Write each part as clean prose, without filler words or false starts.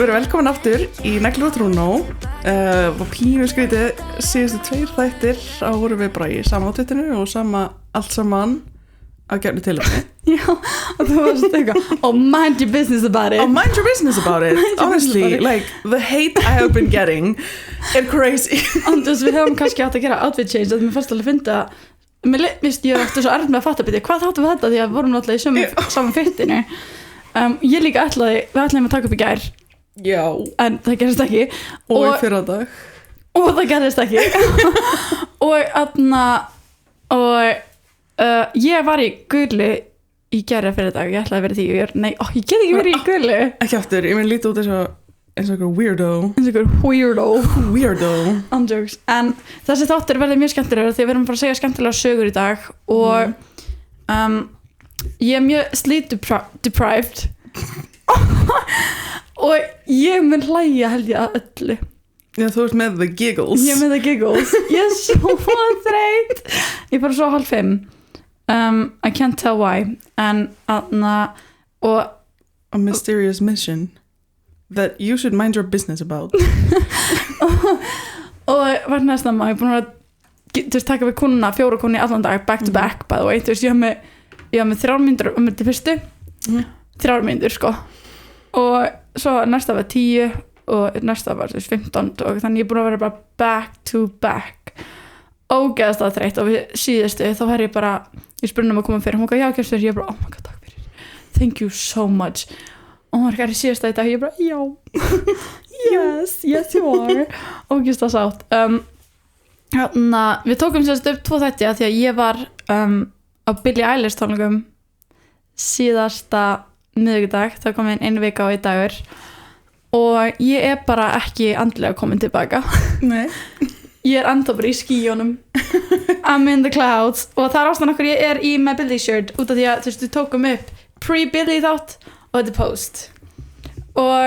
verið velkomin aftur í Neglur og Trúnó. Og pínu skrítið síðustu 2 þættir á vorum við bara í sama átvittinu og sama allt saman að gefni til þetta. Já, og þú varst eitthvað, oh mind your business about it. Oh, mind your business about it. Honestly, like, the hate I have been getting is crazy. Andrés, við hefum kannski átt að gera outfit change, að mér fannst alveg að finna ég eftir svo erfitt með að fatta byrja, hvað þáttum við þetta, því að við vorum náttúrulega í saman fittinu. Ég líka við ætlaðum að taka upp í gær. Já. En það gerist ekki. Og í fyrradag. Og það gerist ekki. og ég var í gulu í gæri fyrir dag, ég ætlaði að vera því ég get ekki verið í gulu. Ekki aftur, ég minn lítið út eins og einhver weirdo. Andjóks. En þessi þáttur verður mjög skemmtilegur því við erum bara að segja skemmtilega sögur í dag og ég er mjög sleep deprived og ég mun hlæja held ég að öllu. Já, þú ert með the giggles. Ég er með the giggles. Ég er svo þreytt. Ég er bara svo 4:30. I can't tell why. En og a mysterious mission that you should mind your business about. og var næstan maður búin að taka við konuna, 4 konur í allan dag back to back, by the way. Þú veist, ég haf með 3 mínútur um þetta fyrstu 3 mínútur sko og svo næsta var 10 og næsta var 15 og þannig ég búin að vera bara back to back ógeðast að þreytt og við síðustu þá var ég bara, ég spurði að koma fyrir hún já, kemst fyrir, ég bara, oh my god, takk fyrir thank you so much og hún var síðast að í dag, ég bara, já yes you are ógeðast að sátt við tókum sérst upp 2 þætti að því að ég var á Billie Eilish tónleikum síðasta miðvikudag, það kom inn 1 vika og 1 dagur og ég er bara ekki andlega komin tilbaka. Nei. Ég er enda bara í skíunum. I'm in the clouds og það ástæðan okkur ég er í með Billie shirt út af því að þú veist, við tókum upp pre-Billie þátt og þetta post og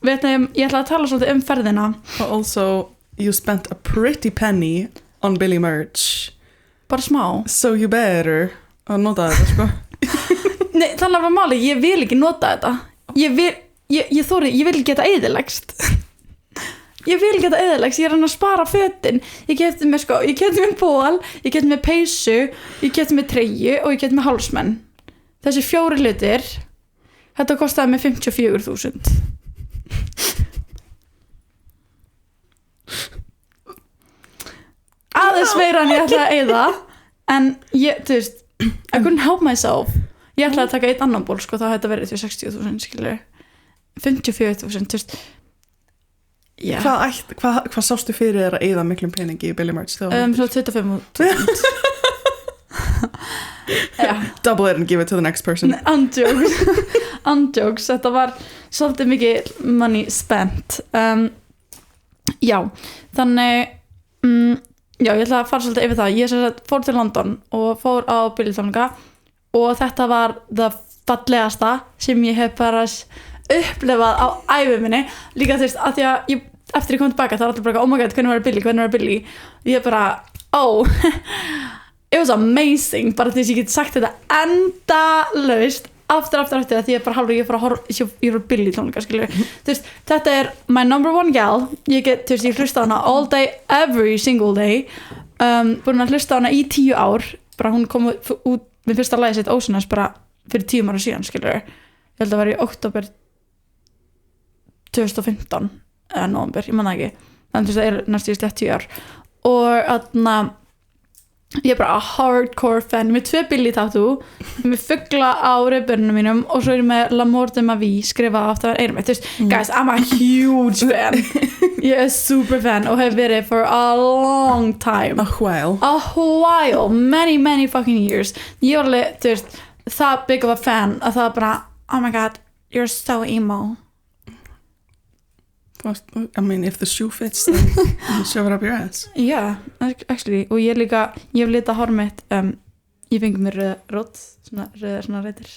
ég ætla að tala svolítið ferðina og also you spent a pretty penny on Billie merch. Bara smá. So you better að nota þetta sko. Nei, þannig að var máli, ég vil ekki nota þetta. Ég vil geta eyðilegst. Ég vil geta eyðilegst, ég er að spara fötin. Ég keypti mér ból, ég keypti mér peysu, ég keypti mér treyju og ég keypti mér hálsmenn. Þessi 4 hlutir, þetta kostaði mig 54.000. Aðeins meira en ég ætlaði að eyða en ég, þú veist I couldn't help myself ég ætlaði að taka 1 annan ból sko, þá hefði þetta verið til 60.000 skilur 54.000 þú veist yeah. Hvað sástu fyrir þér að eyða miklum peningi í Billie merch? Svo 25.000 yeah. Double it and give it to the next person. Andjóks þetta var svolítið mikið money spent já, þannig já, ég ætla að fara svolítið yfir það. Ég fór til London og fór á Billie tónleika og þetta var það fallegasta sem ég hef bara upplifað á ævi minni. Líka þú veist, að því að eftir ég kom tilbaka þá var allir bara, oh my god, hvernig var Billie? Ég bara, it was amazing, bara því að ég get sagt þetta endalaust aftur að því að bara ég fór Billie tónleika skilur. Þú veist, þetta er my number 1 gal. Ég hlusta á hana all day, every single day. Búin að hlusta á hana í 10 ár. Bara hún kom út með fyrsta lagið sitt Oceanus bara fyrir 10 ára síðan skilur. Ég held að það var í október 2015 eða nóvember, ég man það ekki. Þannig að það er næstu í slett 10 ár. Og ég er bara hardcore fan með 2 Billie tattoo með fugla á röðbörnum mínum og svo er ég með L'amour de ma vie skrifað aftur að einum þú veist, guys, I'm a huge fan ég er super fan og hef verið for a long time a while, many fucking years ég var alveg, þú veist, það big of a fan að það bara, oh my god, you're so emo I mean, if the shoe fits then you shove it up your ass. Yeah, actually. Og ég hef litað hár mitt ég fengi mér rödd svona reytir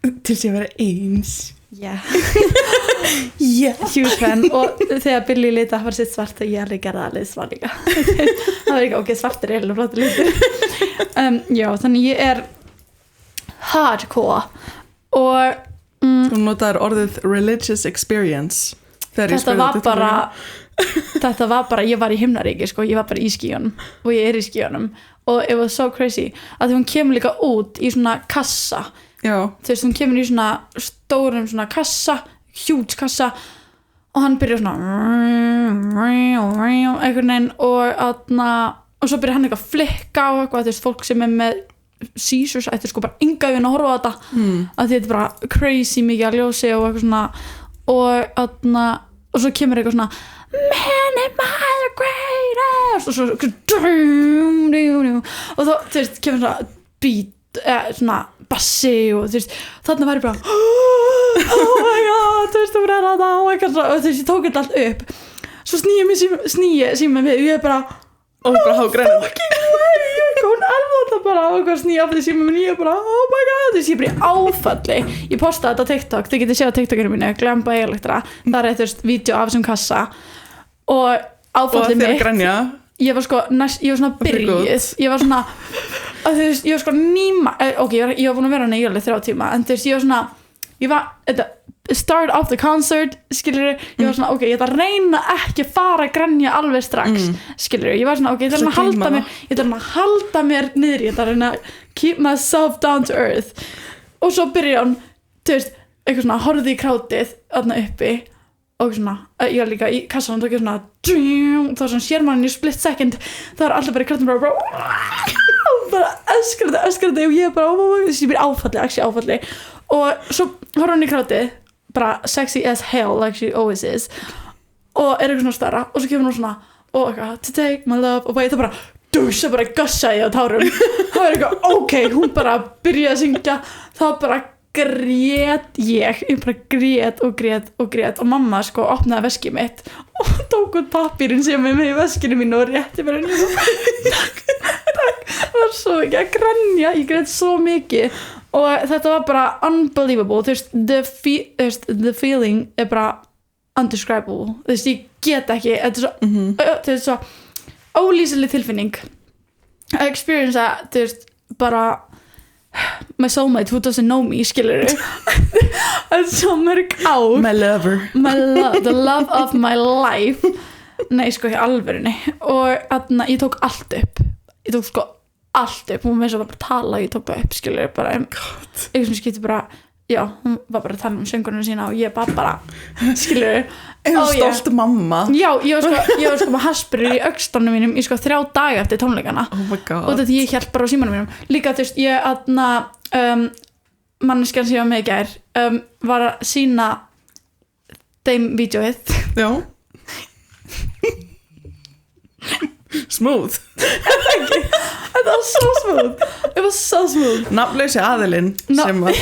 til þess að vera eins. Yeah. Huge fan. Og þegar Billie litað hár sitt svart og ég alveg gerði alveg svart líka það var ekki, ok, svartur er alveg flottur litur já, þannig ég er hardcore og Þú notaðir orðið religious experience þegar ég spurði þetta var bara ég var í himnaríki sko, ég var bara í skíunum og ég í skíunum og it was so crazy að hún kemur líka út í svona kassa Já. þú veist, hún kemur í svona stórum svona kassa, huge kassa og hann byrjar svona einhvern veginn og svo byrjar hann eitthvað að flikka á eitthvað, þú veist, fólk sem með seizures ættir sko bara enga veginn að horfa á þetta að þetta er bara crazy mikið að ljósi og eitthvað svona og svo kemur eitthvað svona man am I the greatest og svo og þá, þú veist, kemur svona beat, svona bassi og þú veist, þarna var ég bara oh my god, þú veist, þú verður að það og eitthvað svona, og þú veist, ég tók þetta allt upp svo snýja síma við og ég bara og bara hágræna fucking way, hún það bara og eitthvað snýja af því síma minn, ég bara oh my god, þú veist, ég bara í áfalli ég postaði þetta á TikTok, þið getið séð á TikTokinu mínu Glemba Elektra, það þú veist, vídeo af þessum kassa og áfallið mitt ég var sko, ég var svona byrjuð ég var svona, þú veist, ég var sko ok, ég var búin að vera hana í alveg 3 tíma, en þú veist, ég var svona start off the concert, skilur ég var svona, ok, ég ætla að reyna ekki að fara að grænja alveg strax, skilur ég var svona, ok, ég ætla að halda mér niður, ég ætla að reyna að keep myself down to earth og svo byrja hann, þú veist, eitthvað svona horfði í krátið, þarna uppi og svona, ég var líka í kassan og tók ég svona þá svona sér mann í split second það var alltaf bara í kráttum bara öskrandi og ég bara ég byrja áfalli og svo horfði hann í krátið bara sexy as hell like she always is og eitthvað svona starra og svo kemur hann svona og eitthvað to take my love og það bara það bara gussaði á tárum það var eitthvað ok, hún bara byrjaði að syngja þá bara grét ég bara grét og mamma sko opnaði veskið mitt og tók út pappírinn sem er með í veskinu mínu og rétti mér takk, það var svo mikið að grænja ég grét svo mikið og þetta var bara unbelievable þú veist, the feeling er bara undescribable þú veist, ég get ekki þetta er svo ólýsileg tilfinning að experience þú veist, bara my soulmate who doesn't know me, skilur það er svo mörg ár my lover the love of my life nei, sko, í alvörunni og ég tók allt upp ég tók sko allt upp, hún með svo bara tala ég tók það upp, skilur, bara eitthvað sem skipti bara, já, hún var bara að tala söngurinn sína og ég bara skilur, stolt mamma já, ég var sko með haspurur í öxlunum mínum í sko 3 daga eftir tónleikana oh my god og þetta ég hélt bara á símanum mínum líka, þú veist, ég manneskjan sem ég var með í gær var að sýna þeim vídeóið já smooth þetta var so smooth it was so smooth nafnlausi aðilinn sem var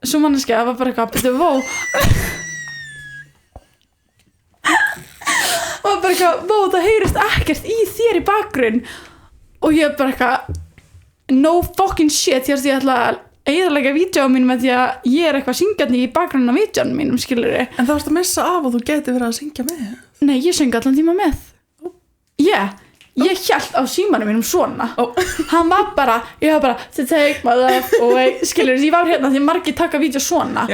svo manneskja var bara eitthvað betur vó og bara eitthvað vó það heyrist ekkert í þér í bakgrunn og ég bara eitthvað no fucking shit ég ætla að eyðileggja vídeóum mínum með því að ég er eitthvað syngjandi í bakgrunn á vídeónum mínum, skilur þið en það varst að missa af og þú geti verið að syngja með nei, ég söng allan tíma með ég hélt á símanum mínum svona hann var bara, ég var bara to take my love away, skilur þið, ég var hérna því margir taka vídeó svona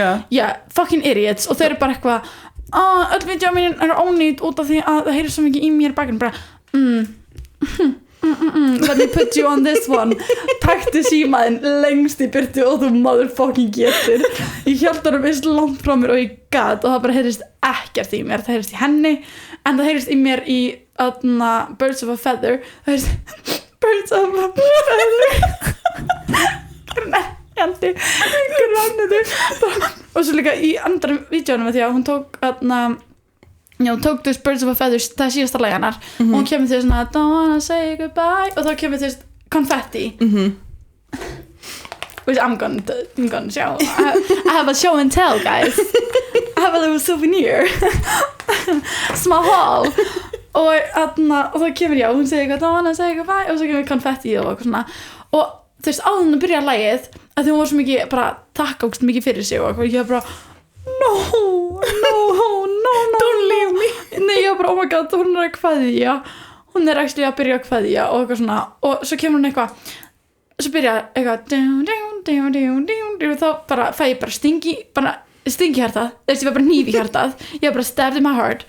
fucking idiots og þau eru bara eitthvað öll vídeóum mín eru ónýtt út af því að það heyrir svo mikið í mér bakgrunn bara let me put you on this one taktu símaðinn lengst í byrtu og þú motherfucking getur ég held hann eins langt frá mér og ég gat og það bara heyrist ekkert í mér það heyrist í henni en það heyrist í mér í Birds of a Feather það heyrist Birds of a Feather grænjandi og svo líka í andra vídeónum því að hún tók hún tók þess Birds of a Feather það síðasta lagi hennar og hún kemur til svona don't wanna say goodbye og þá kemur til konfetti which I'm gonna show I have a show and tell, guys I have a little souvenir small haul og þá kemur hún segir don't wanna say goodbye og svo kemur konfetti og eitthvað svona og þú veist áður en að byrja lagið að því hún var svo mikið bara takka mikið fyrir sig og ég var bara no don't leave me nei, ég var bara, oh my god, hún er actually að byrja að kveðja og eitthvað svona og svo kemur hún eitthvað svo byrja eitthvað þá bara fæ ég bara stingi hjartað, ég var bara hníf í hjartað, ég var bara stabbed in my heart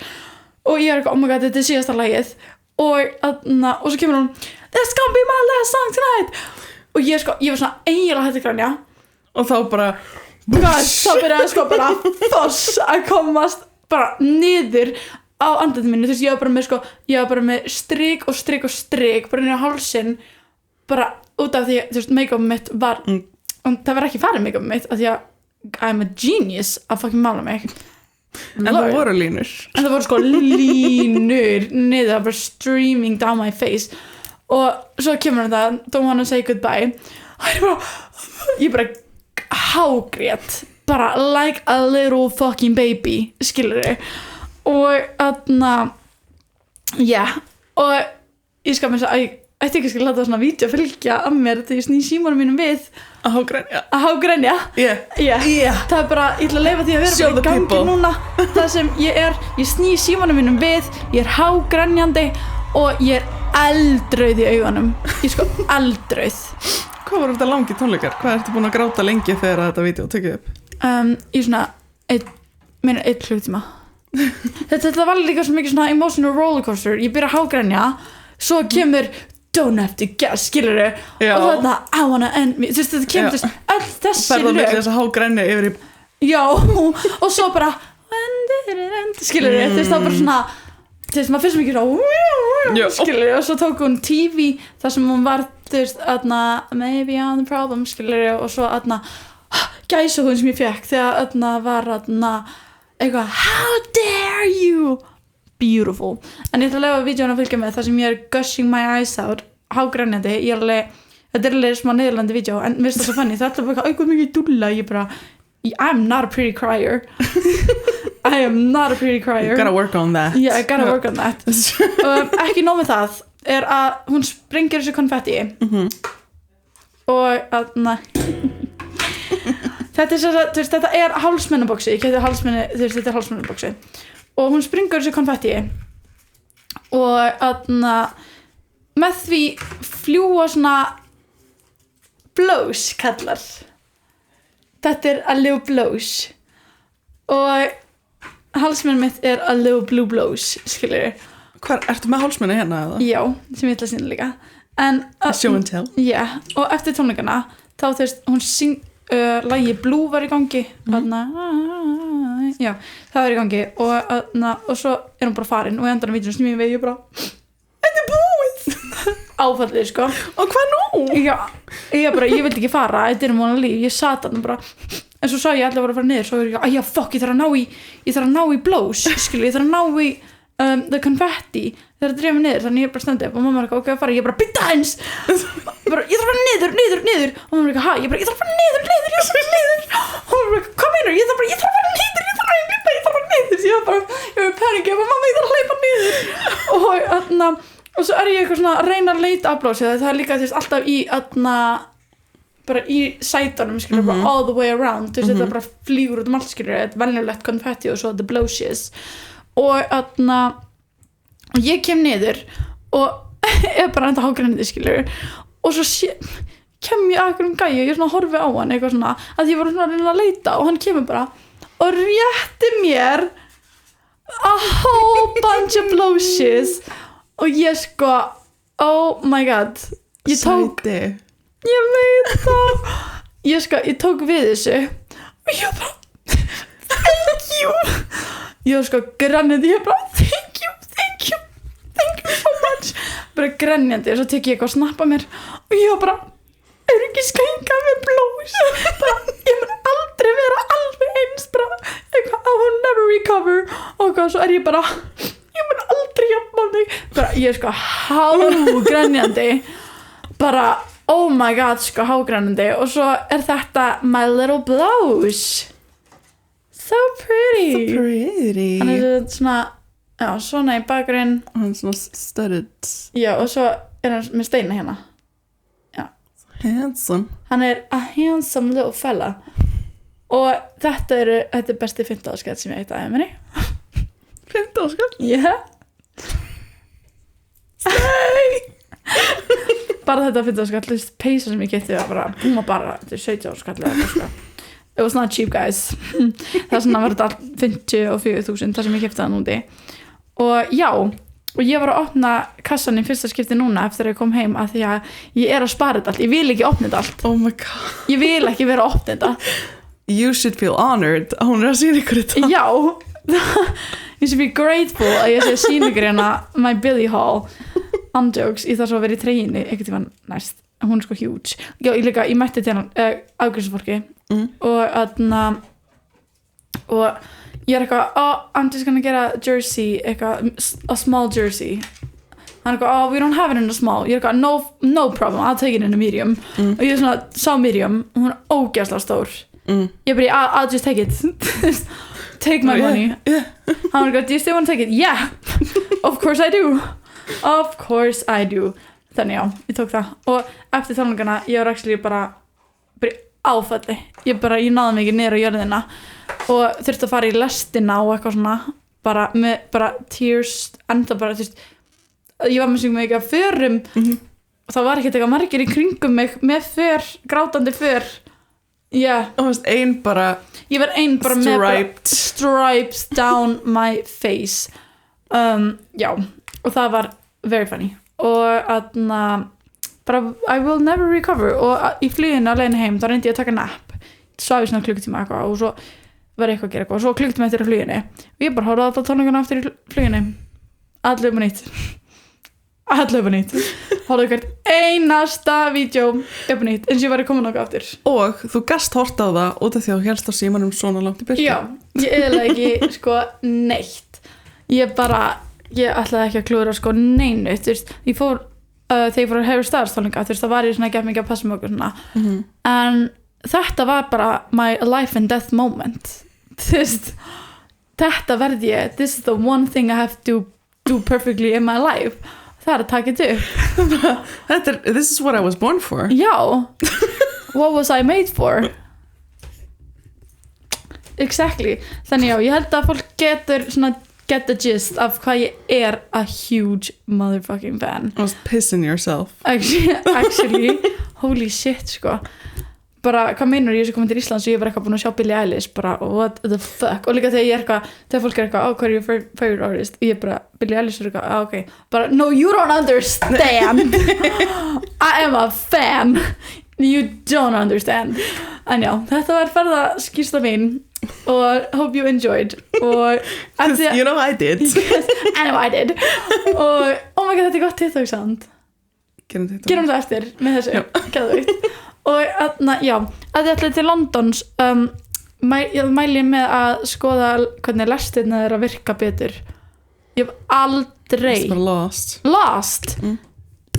og ég er eitthvað, oh my god, þetta síðasta lagið og svo kemur hún that's gonna be my last song tonight og ég var svona eiginlega hætti grænja og þá bara þá byrjaði bara foss að komast bara niður á andlitinu mínu, ég var bara með strik og strik bara niður á hálsinn bara út af því að make-up mitt var og það var ekki farið make-up mitt af því að I'm a genius að fucking mála mig en það voru línur línur niður bara streaming down my face og svo kemur það don't wanna say goodbye ég bara hágrét bara like a little fucking baby skilurðu og og ég skal með þess að ég ætti ekki að láta svona vídeo fylgja af mér þegar ég sný símanum mínum við að hágrænja það er bara, ég ætla að leyfa því að vera bara í gangi núna það sem ég sný símanum mínum við ég er hágrænjandi og ég er eldrauð í augunum ég eldrauð hvað voru þetta langi tónleikar? Hvað ertu búin að gráta lengi þegar þetta vídeo tekið upp? Í svona 1 klukkutíma þetta var líka svo mikið svona emotional rollercoaster ég byrja að hágrænja svo kemur don't have to guess, skilurðu og þarna, I wanna end me þetta kemur öll þessi lög þess að hágrænja yfir í og svo bara when did it end, skilurðu það bara svona maður finnst mikið svona skilurðu og svo tók hún TV þar sem hún var maybe I'm the problem, skilurðu og svo gæsahúðin sem ég fekk þegar var eitthvað how dare you beautiful, en ég ætla að lefa vídeóna að fylgja með þar sem ég er gushing my eyes out hágrænjandi, þetta er alveg smá niðurlandi vídeó, en mér finnst það svo funny það er alltaf bara eitthvað mikið dúlla, ég bara I'm not a pretty crier I am not a pretty crier you gotta work on that I gotta work on that ekki nóg með það er að hún sprengir þessu konfetti og þetta er hálsmennaboxi ég keypti þetta er hálsmennaboxi og hún springur þessu konfetti og með því fljúa svona blows kallar þetta er a little blows og hálsmenn mitt er a little blue blows skilur Hvar, ertu með hálsmenni hérna eða? Já, sem ég ætla að sína líka en, show and tell og eftir tónleikana þá hún lagi Blue var í gangi já, það var í gangi og svo er hún bara farin og endan á vídeónu snýmum við ég bara þetta er búið áfallið sko og hvað nú? ég vildi ekki fara, þetta er múin að líf ég sat hann bara en svo sá ég allir voru að fara niður svo ég já fuck, ég þarf að ná í blows ég þarf að ná í the confetti þegar það dreifir niður þannig ég bara standi upp og mamma er eitthvað ok að fara ég bara bytta hans ég þarf að fara niður og mamma er eitthvað ég þarf að fara niður og mamma er eitthvað hvað meinar ég þarf að fara niður ég var panikið og mamma ég þarf að hleypa niður og svo er ég eitthvað svona að reyna að leita afblósi það er líka alltaf í bara í sætunum skilur bara all the way around þetta bara flýgur út allt skilur þetta venjulegt konfetti og svo the blowsies og ég kem niður og er bara enda hágrænandi skilur og svo kem ég að einhverjum gæja ég svona horfi á hann eitthvað svona að ég var svona að reyna að leita og hann kemur bara og rétti mér a whole bunch of blowsies og ég oh my god ég tók ég veit það ég tók við þessu og ég bara thank you ég var grænjandi ég bara thank you so much bara grænjandi og svo tek ég eitthvað að snappa mér og ég var bara er ekki skænka með blows bara ég mun aldrei vera alveg eins bara eitthvað I will never recover og svo er ég bara ég mun aldrei jafna mig bara ég hágrænjandi bara oh my god hágrænjandi og svo er þetta my little blows so pretty hann er svona svona í bakgrunn og hann er svona studded og svo er hann með steina hérna handsome hann er a handsome little fella og þetta er besti 15 skall sem ég eitt aðeins minni 15 skall? yeah bara þetta 15 skall, þú veist, peysa sem ég geti var bara, hún var bara 17 skall eða eitthvað, sko. It was not cheap, guys. Það svona var þetta 54.000 þar sem ég keypti það núti. Og já, og ég var að opna kassan í fyrsta skipti núna eftir að ég kom heim að því að ég er að spara þetta allt. Ég vil ekki opna þetta allt. Oh my god. Ég vil ekki vera að opna þetta. You should feel honored að hún er að sýna ykkur þetta. Já, you should be grateful að ég sé að sýna ykkur hérna my Billy Hall andjokes, ég þarf svo að vera í treyjunni einhvern tímann næst, hún er sko huge. Já, ég mætti til hann afgjörsfólki og ég er eitthvað, I'm just gonna get a jersey, eitthvað, a small jersey. Hann er eitthvað, we don't have it in a small. Ég er eitthvað, no problem, I'll take it in a medium. Og ég er svona, sá medium, og hún er ógeðslega stór. Ég bara, I'll just take it. Take my money. Hann er eitthvað, do you still want to take it? Yeah, of course I do. Of course I do. Þannig já, ég tók það. Og eftir tónleikana, ég var actually bara áfalli. Ég náði mig ekki niður á jörðina og þurfti að fara í lestina og eitthvað svona, bara tears, enda bara, þú veist, ég var með sig með ekki að förum og það var ekkert eitthvað margir í kringum mig með grátandi yeah. Og þú veist, ég var ein bara með bara stripes down my face. Já, og það var very funny og bara I will never recover og í fluginu að leiðinu heim þá reyndi ég að taka nap, svaf í svona klukkutíma eitthvað og svo var eitthvað að gera eitthvað og svo klukkutíma eftir í fluginu og ég bara horfði alltaf tónleikana eftir í fluginu allir upp á nýtt horfði hvert einasta vídeo upp á nýtt eins og ég var að koma nokkuð aftur og þú gast hort á það út af því að þú hélst á símanum svona langt í byrju. Já, ég eðla ekki sko neitt ég ætlaði ekki að klúra sko neinu, þú veist, ég fór þegar ég fór að Harry Styles tónleika, þú veist, það var ég svona ekki mikið að passa mig okkur svona en þetta var bara my life and death moment, þú veist þetta verði ég, this is the one thing I have to do perfectly in my life, það er að taka þetta upp this is what I was born for. Já, what was I made for? Exactly, þannig já, ég held að fólk getur svona get the gist af hvað ég er a huge motherfucking fan. I was pissing yourself. Actually, holy shit sko. Bara, hvað meinur ég sem komið til Íslands og ég er bara eitthvað búin að sjá Billie Eilish bara, what the fuck, og líka þegar fólk er eitthvað, hvað er your favorite artist og ég bara, Billie Eilish er eitthvað, ok bara, no, you don't understand I am a fan you don't understand en já, þetta var ferðaskýrsla mín og hope you enjoyed og you know I did I know I did og oh my god, þetta er gott TikTok sound gerum það eftir með þessu og já, að ég ætla til Londons ég mæli með að skoða hvernig lestirna er að virka betur ég hef aldrei lost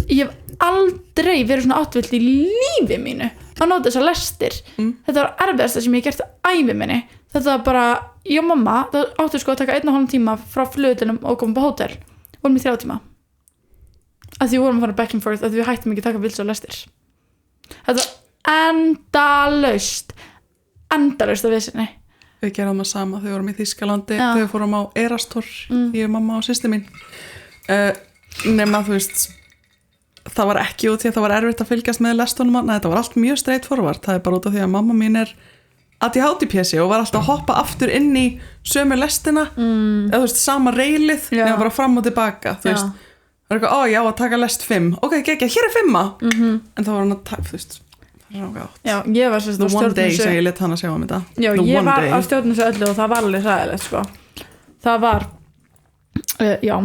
ég hef aldrei verið svona áttvill í lífi mínu að nota þessar lestir þetta var erfiðasta sem ég hef gert á ævi minni þetta var bara, ég og mamma það áttu sko að taka 1,5 tíma frá flugvöllunum og koma på hótel vorum í 3 tíma að því vorum að fara back and forth að því við hættum ekki að taka vils og lestir þetta var endalaust af vissinni við gerum það sama þegar við vorum í Þýskalandi þegar við fórum á Erastor ég og mamma og systir mín nema þú veist það var ekki út því að það var erfitt að fylgjast með lestunum þetta var allt mjög straightforward það er bara út af því að mamma mín er ADHD-pjessi og var alltaf að hoppa aftur inn í sömu lestina eða þú veist sama reilið nema bara fram og tilbaka þú veist það er eitthvað, já að taka lest 5 ok, ekki, hér er 5 en það var hann að taka, þú veist það er gátt já, ég var the one day sem ég let hann að sjá um þetta já, ég var á stjórnum svo öllu og það var alveg sæðilegt sko það var já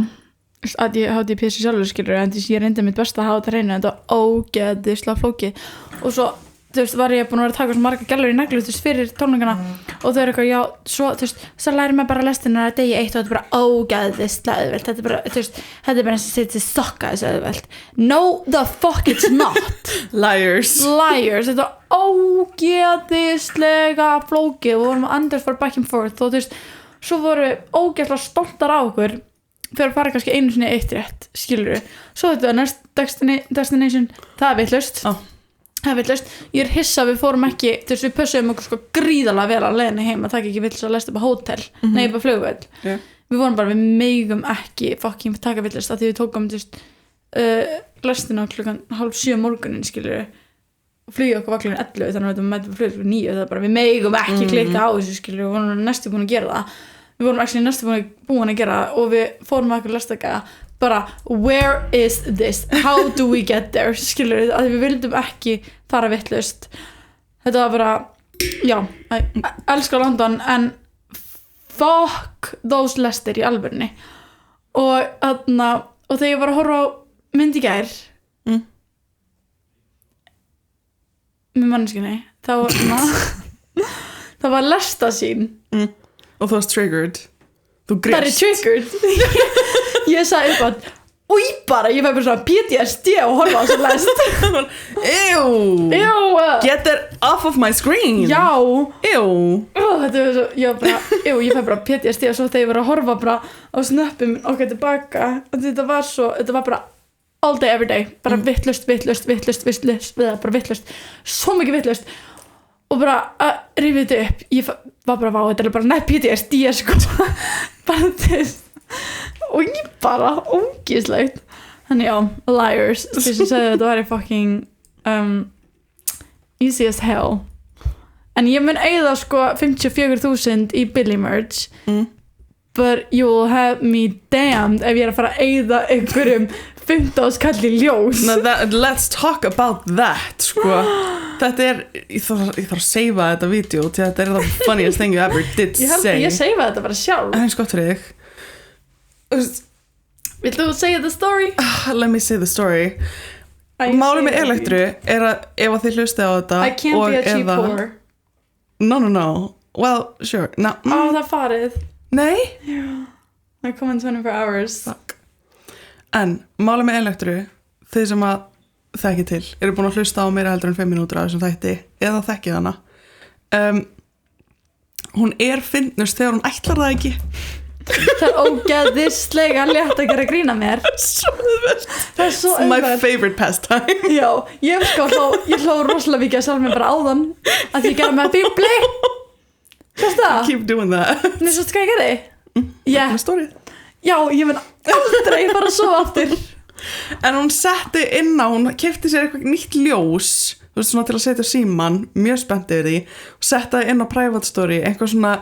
að ég hátti í pjessi sjálfur skilur en ég reyndi mitt besta að hafa þetta hreinu en þetta var ógeðislega flókið og svo þú veist, var ég búin að vera að taka svo marga gælur í neglu þú veist, fyrir tónleikana og þau eru eitthvað, já, svo, þú veist, svo læri maður bara lestina að degi 1 og þetta er bara ógeðislega auðvelt þetta er bara, þú veist, þetta er bara eins og setja sokka þessu auðvelt no, the fuck it's not liars, þetta er ógeðislega flókið og vorum að andast fara back and forth og þú veist, svo voru ógeðslega stoltar á okkur fyrir að fara kannski einu sinni eitt rétt, skilur svo þetta var next destination það er vitlaust það er vitlaust, ég er hissa við fórum ekki þú veist við pössuðum okkur sko gríðalega vel að leiðinni heim að taka ekki vitlaust að lesta upp á hótel nei upp á flugvöll við vorum bara við megum ekki fucking taka vitlaust að því við tókum þú veist lestina klukkan 6:30 morgunin skilur og flugið okkur var klukkan 11 þannig að við mætum flugið klukkan 9 það er bara við megum ekki klikka á þessu skilur við vorum næstu búin að gera það við vorum actually næstu búin að gera og við fórum að okkur lestaka bara where is this, how do we get there skilur við að við vildum ekki fara vitlaust þetta var bara, já elska London en fuck those lestir í alvörni og þegar ég var að horfa á mynd í gær með manneskinni það var lesta sín og þú varst triggered þú það er grést triggered ég sagði upp að úi bara, ég fæði bara svona PTSD og horfa á þessu lest ew get that off of my screen já ew þetta var svo, ég fæði bara PTSD og svo þegar ég var að horfa bara á snöppum okkar tilbaka og þetta var bara all day every day, bara vitlaust bara vitlaust, svo mikið vitlaust og bara að rífið þetta upp ég var bara, vá, þetta er bara nætt PTSD sko bara þess og ég bara ógeðslegt þannig já, liars þess að segja þetta væri fucking easy as hell en ég mun eigða sko 54.000 í Billy merch but you will have me damned ef ég er að fara að eigða einhverjum 15 kall í ljós let's talk about that sko þetta er, ég þarf að seifa þetta vídeo til þetta er the funniest thing you ever did say ég seifa þetta bara sjálf það er gott fyrir þig Vill þú segja the story? Let me say the story málið með elektru er að ef að þið hlusti á þetta I can't be a cheap whore no well sure no. það farið nei það er komin 24 hours fuck en málið með elektru þið sem að þekki til eru búin að hlusta á meira heldur en 5 mínútur af þessum þætti eða þekkið hana hún er fyndnust þegar hún ætlar það ekki það er ógeðislega létt að gera grína mér það er svo my favorite pastime já, ég hló rosalega mikið að sjálf mér bara áðan að ég gera með að bíbli hvað það? keep doing that en þú veist hvað ég gerði? já, ég mun aldrei fara svo aftur en hún setti inn á hún keypti sér eitthvað nýtt ljós þú veist svona til að setja síman mjög spennt yfir því og settaði inn á private story eitthvað svona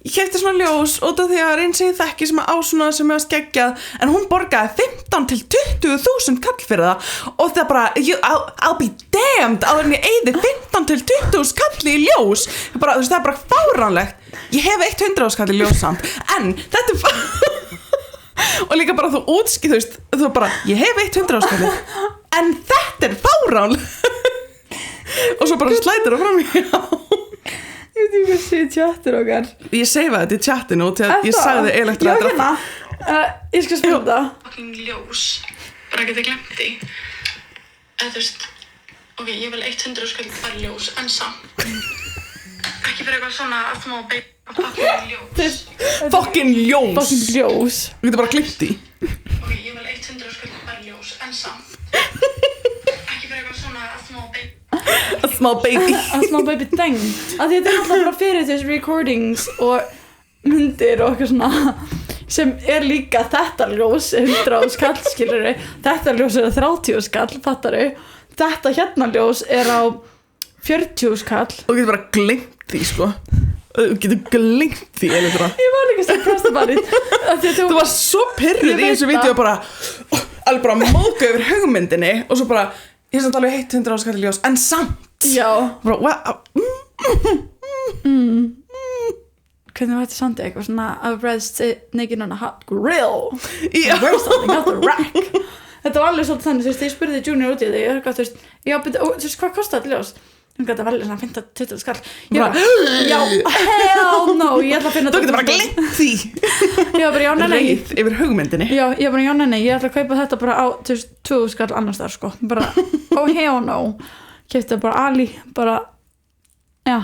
ég keypti svona ljós út af því að einn sem ég þekki sem á svona sem ég var skeggjað en hún borgaði 15 til 20.000 kall fyrir það og það bara I'll be damned áður en ég eyði 15 til 20.000 kall í ljós bara, þú veist það er bara fáránlegt ég hef 100 kall í ljós samt en þetta er og líka bara þú útskýð þú veist þú bara ég hef 100 kall en þetta er fáránlegt og svo bara slætir það fram í ég veit ekki hvað sé tjattur okkar ég seifaði þetta í tjattinu og ég sagði Elektra já hérna ég skal spila þetta fucking ljós bara geta glemt því eða þú veist ok, ég vil 100 skall per ljós en samt ekki fyrir eitthvað svona að þú má beita fucking ljós fucking ljós þú getur bara glimt í ok, ég vil 100 skall per ljós en samt ekki fyrir eitthvað svona að þú má beita a small baby thing að þetta er alltaf bara fyrir þessu recordings og myndir og eitthvað svona sem er líka þetta ljós 100 skall skilur þetta ljós er 30 skall fattaru þetta hérna ljós er á 40 skall og getur bara glimt því sko þú getur glimt því Elektra ég var líka svo pressed about it þú var svo pyrruð í þessu vídeo bara alveg bara móka yfir hugmyndinni og svo bara ég samt alveg 100 skall í ljós en samt já bara wow hvernig var þetta samt eitthvað svona I've read naked on a hot grill já wear something out the rack þetta var alveg svolítið þannig þú veist ég spurði Junior út í því þú veist já betur þú veist hvað kostar þetta ljós hún gæti að velja svona 15-20 skall ég bara já hell no ég ætla að finna þú getur bara glimt því ég var bara já nei reið yfir hugmyndinni já ég var bara já nei ég ætla að kaupa þetta bara á 20 skall annars þar sko bara oh hell no keypti bara Ali bara já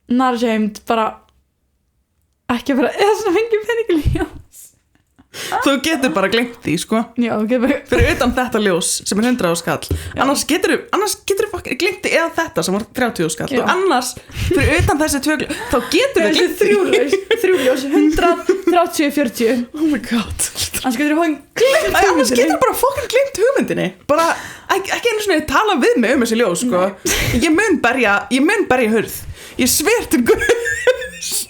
not ashamed bara ekki bara eða svona fengi peningi ljós Þú getur bara gleymt því, sko. Já, Fyrir utan þetta ljós sem er 100 skall. Annars getur gleymt því eða þetta sem var 30 skall. Já. Og annars, fyrir utan þessi 2 ljós, þá getur við gleymt því. Þrjú ljós 130, 40. Oh my god. Annars getur við gleymt Annars getur bara fucking gleymt hugmyndinni. Bara, ekki einu svona tala við mig þessi ljós, sko. Ég mun berja hurð. Ég sver til Guðs.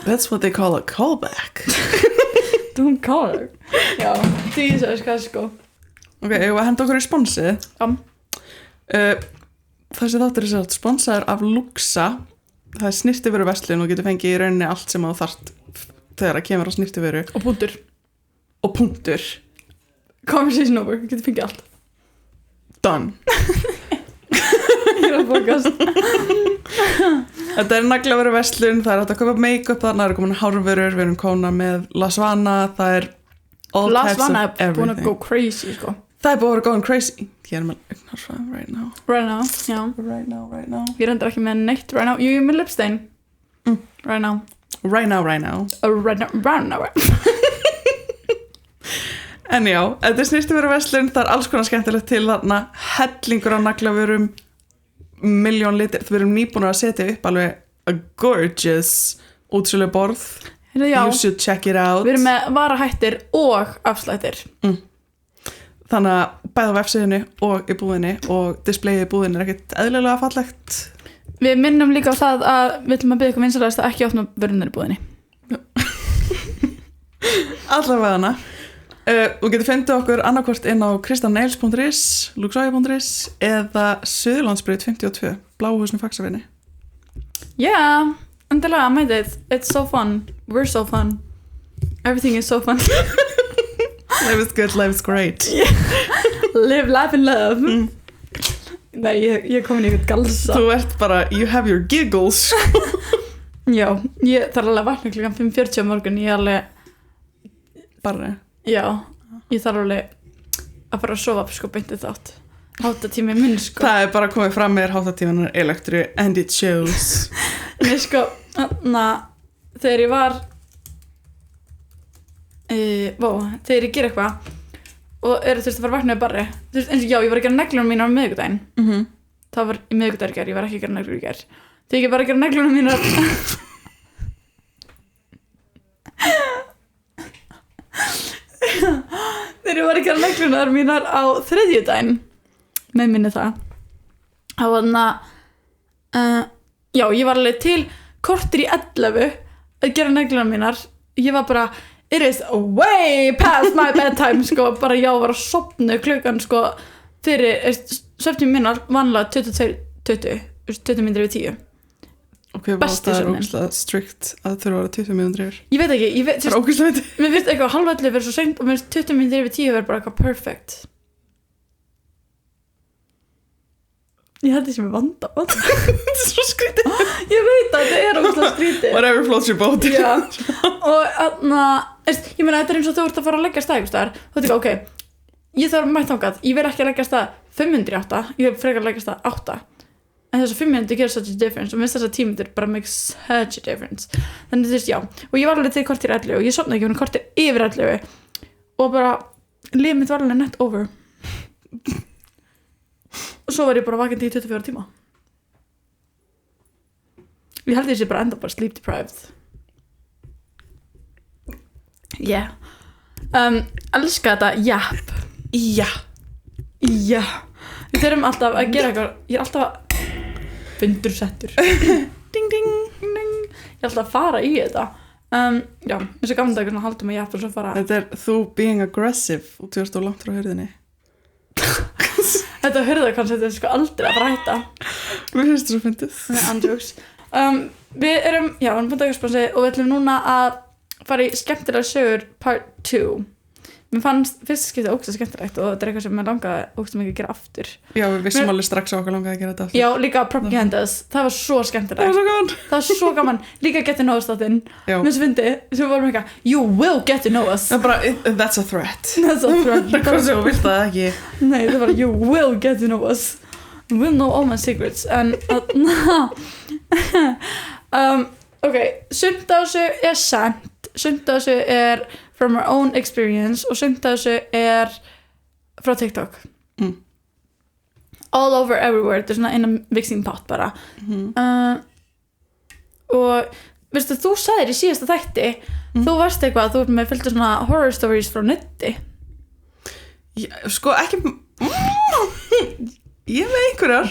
That's what they call a callback. Don't call her. Já, Jesus Christ, sko. Ok, ég var að henda okkur í sponsið. Þessi þáttur er sponsaður af Luxa. Það er snyrtiveru verslun og getur fengið í rauninni allt sem þú þarft þegar það kemur á snyrtiveru. Og punktur. Conversation over, getur fengið allt. Done. Ég er að fokast. Þetta er naglaveru verslun, það er hægt að kaupa make-up, þannig að það er komin hárvörur, við erum komin með Lasvana, það er all types of Lasvana er búin að everything. go crazy, sko. Það er búin að vera going crazy. Ég er með augnarsvæðum right now. Já. Right now. Ég rendur ekki með neitt right now. Jú, ég er með lipstein. Right now. Right now. Right now. En já, þetta er snyrtiveru verslun, það er alls konar skemmtilegt til þarna, hellingur á naglavörum, 1.000.000 litir, við erum nýbúin að setja upp alveg a gorgeous útsölu borð. Já. You should check it out. Við erum með varahættir og afslættir. Þannig að bæða á vefsíðunni og í búðinni og displayið í búðinni er ekkert eðlilega fallegt. Við minnum líka á það að við ætlum að byggja ykkur vinsalegast að ekki opna vörunar í búðinni. Allavega hana. Þú getur fundið okkur annarkvort inn á kristannails.is, luxoya.is eða Suðurlandsbraut 52, Bláhúsinu Faxafinni. Yeah, endilega, mætið. It's so fun. We're so fun. Everything is so fun. Life is good, life is great. Live, laugh and love. Nei, ég kom inn í eitthvað galsa. Þú ert bara, you have your giggles. Já, ég þarf alveg að vakna klukkan 5:40 á morgun. Ég er alveg, Bara. já, ég þarf alveg að fara að sofa sko beintið þátt. Háttatími minn sko. Það er bara komið fram með háttatímanar elektri and it shows. Nei sko, þegar ég var þegar ég ger eitthvað og þú veist að fara að vakna með barri, þú veist, eins og já, ég var að gera neglunum mínar á miðvikudaginn. Það var í miðvikudagur í gær, ég var ekki að gera neglur í gær. Þegar ég var að gera neglunum mínar þegar ég var að gera neglunar mínar á þriðjudaginn, með minni það já, ég var alveg til kortir í 11 að gera neglunar mínar. Ég var bara, it is way past my bedtime sko, bara já, var að sofna klukkan sko fyrir svefnum mínar vanlega 20 mínútur yfir 10. Ok, Besti það er svefninn. ógeðslega strikt að þurfa að vera 20 mínútur yfir. Ég veit ekki, Það er ógeðslega veit. mér finnst eitthvað halvvelli verið svo seint og mér finnst 20 mínútur yfir 10 verið bara eitthvað perfect. Ég held þessi með vanda. Þetta er svo skrítið. Ég veit að þetta er ógeðslega skrítið. Whatever floats your boat. Já, og ég meina, þetta er eins og þú ert að fara að leggja stað einhvers staðar. Þú veit ekki, ok, ég þarf mætt þangað, ég vil ekki að leggja stað 508, ég vil frekar að leggja stað 8. En þess að 5 mínútur gerir such a difference og minnst þess að 10 mínútur bara make such a difference. Þannig þú veist, já, og ég var alveg til kortir 11 og ég sofnaði ekki fyrir kortir yfir 11 og bara lífið mitt var alveg net over. Og svo var ég bara vakandi í 24 tíma. Ég held þessi bara enda bara sleep deprived. Yeah. Elska þetta, japp. Já. Já. Við þurfum alltaf að gera eitthvað. Ég er alltaf að fundur settur. Ding, ding, ding, ding. Ég er alltaf að fara í þetta. Já, eins og gamla dagur haldum að japp og svo fara. Þetta er þú being aggressive og þú ert á langt frá hurðinni. Þetta hurðarkoncept er sko aldrei að bara hætta. Mér finnst það svo fyndið. Nei, andjóks. Við erum búin að dagarspási og við ætlum núna að fara í skemmtilega sögur part 2. Mér fannst fyrst skiptið ógeðslega skemmtilegt og þetta er eitthvað sem mér langaði ógeðslega mikið að gera aftur. Já, við vissum alveg strax á okkur langaði að gera þetta aftur. Já, líka Propagandas, það var svo skemmtilegt. Það var svo gaman. Það var svo gaman. Líka Get to Know Us þáttinn. Já. Mér finnst sem við vorum eitthvað, you will get to know us. Það er bara, that's a threat. That's a threat. Það er hvað sem þú vilt það ekki. Nei, það var you will get to know us. We'll know all my secrets. En Ok, sumt af þessu er sant, sumt af þessu er from our own experience og sumt af þessu er frá TikTok. All over everywhere, þetta er svona eina mixing pot bara. Og veistu, þú sagðir í síðasta þætti, þú varst eitthvað, þú ert með fylgdu svona horror stories frá netti. Sko ekki ég með einhverjar.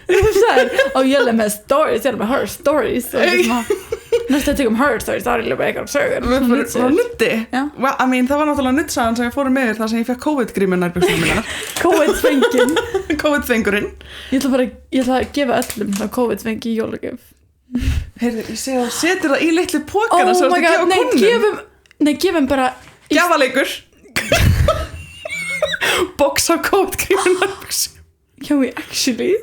Þú sagðir, ég er með stories, ég er með horror stories og þetta er svona, næstu að tökum horror stories, það er líka eitthvað sögur. Frá nutti? Já. Well, I mean, það var náttúrulega nuttsagan sem ég fórum með þar sem ég fekk COVID-grímur nærbjöksum mínar. COVID-fengin. COVID-fengurinn. Ég ætla að gefa öllum það COVID-fengi í jólagjöf. Heyrðu, ég sé að setur það í litlu pókana sem þú gefa konum. Gefum bara Gjafaleikur. Box af COVID-grímur nærbjöksum. Can we actually?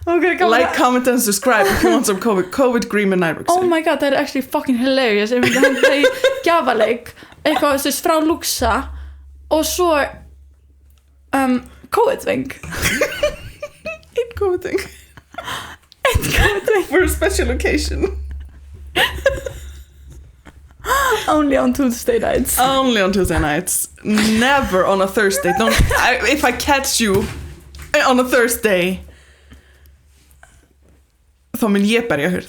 Okay, like, comment and subscribe if you want some COVID-grímur nærbjöksum. Oh my god, that is actually fucking hilarious. Ég myndi henda í gjafaleik eitthvað þess frá Luxa og svo COVID-veng. Einn COVID-veng. For a special occasion. Only on Tuesday nights. Only on Tuesday nights. Never on a Thursday. If I catch you on a Thursday, þá mun ég berja hurð.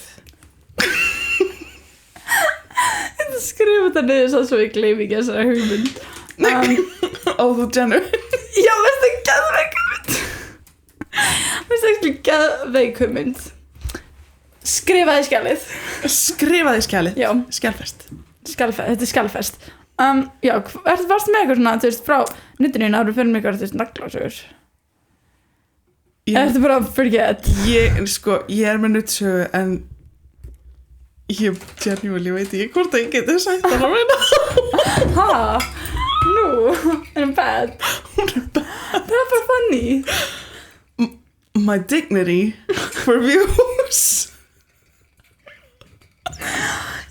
Ég skrifa þetta niður svo ég gleymi ekki þessari hugmynd. Þú Jennu. Já, veist það geðveik hugmynd. Veist það ekki geðveik hugmynd. Skrifaði skjalið. Skrifaði skjalið? Já. Skjalfest. Þetta er skjalfest. Já, varstu með eitthvað svona, þú veist, frá nuttinu áður fyrir mig eitthvað, þú veist, naglasögur? Ertu bara að forget? Ég er með nuttsögu en ég genuinely veit ekki hvort að ég geti sagt það að meina. Ha? Nú? Er hún bad? Hún er bad. Það er bara funny. My dignity for views.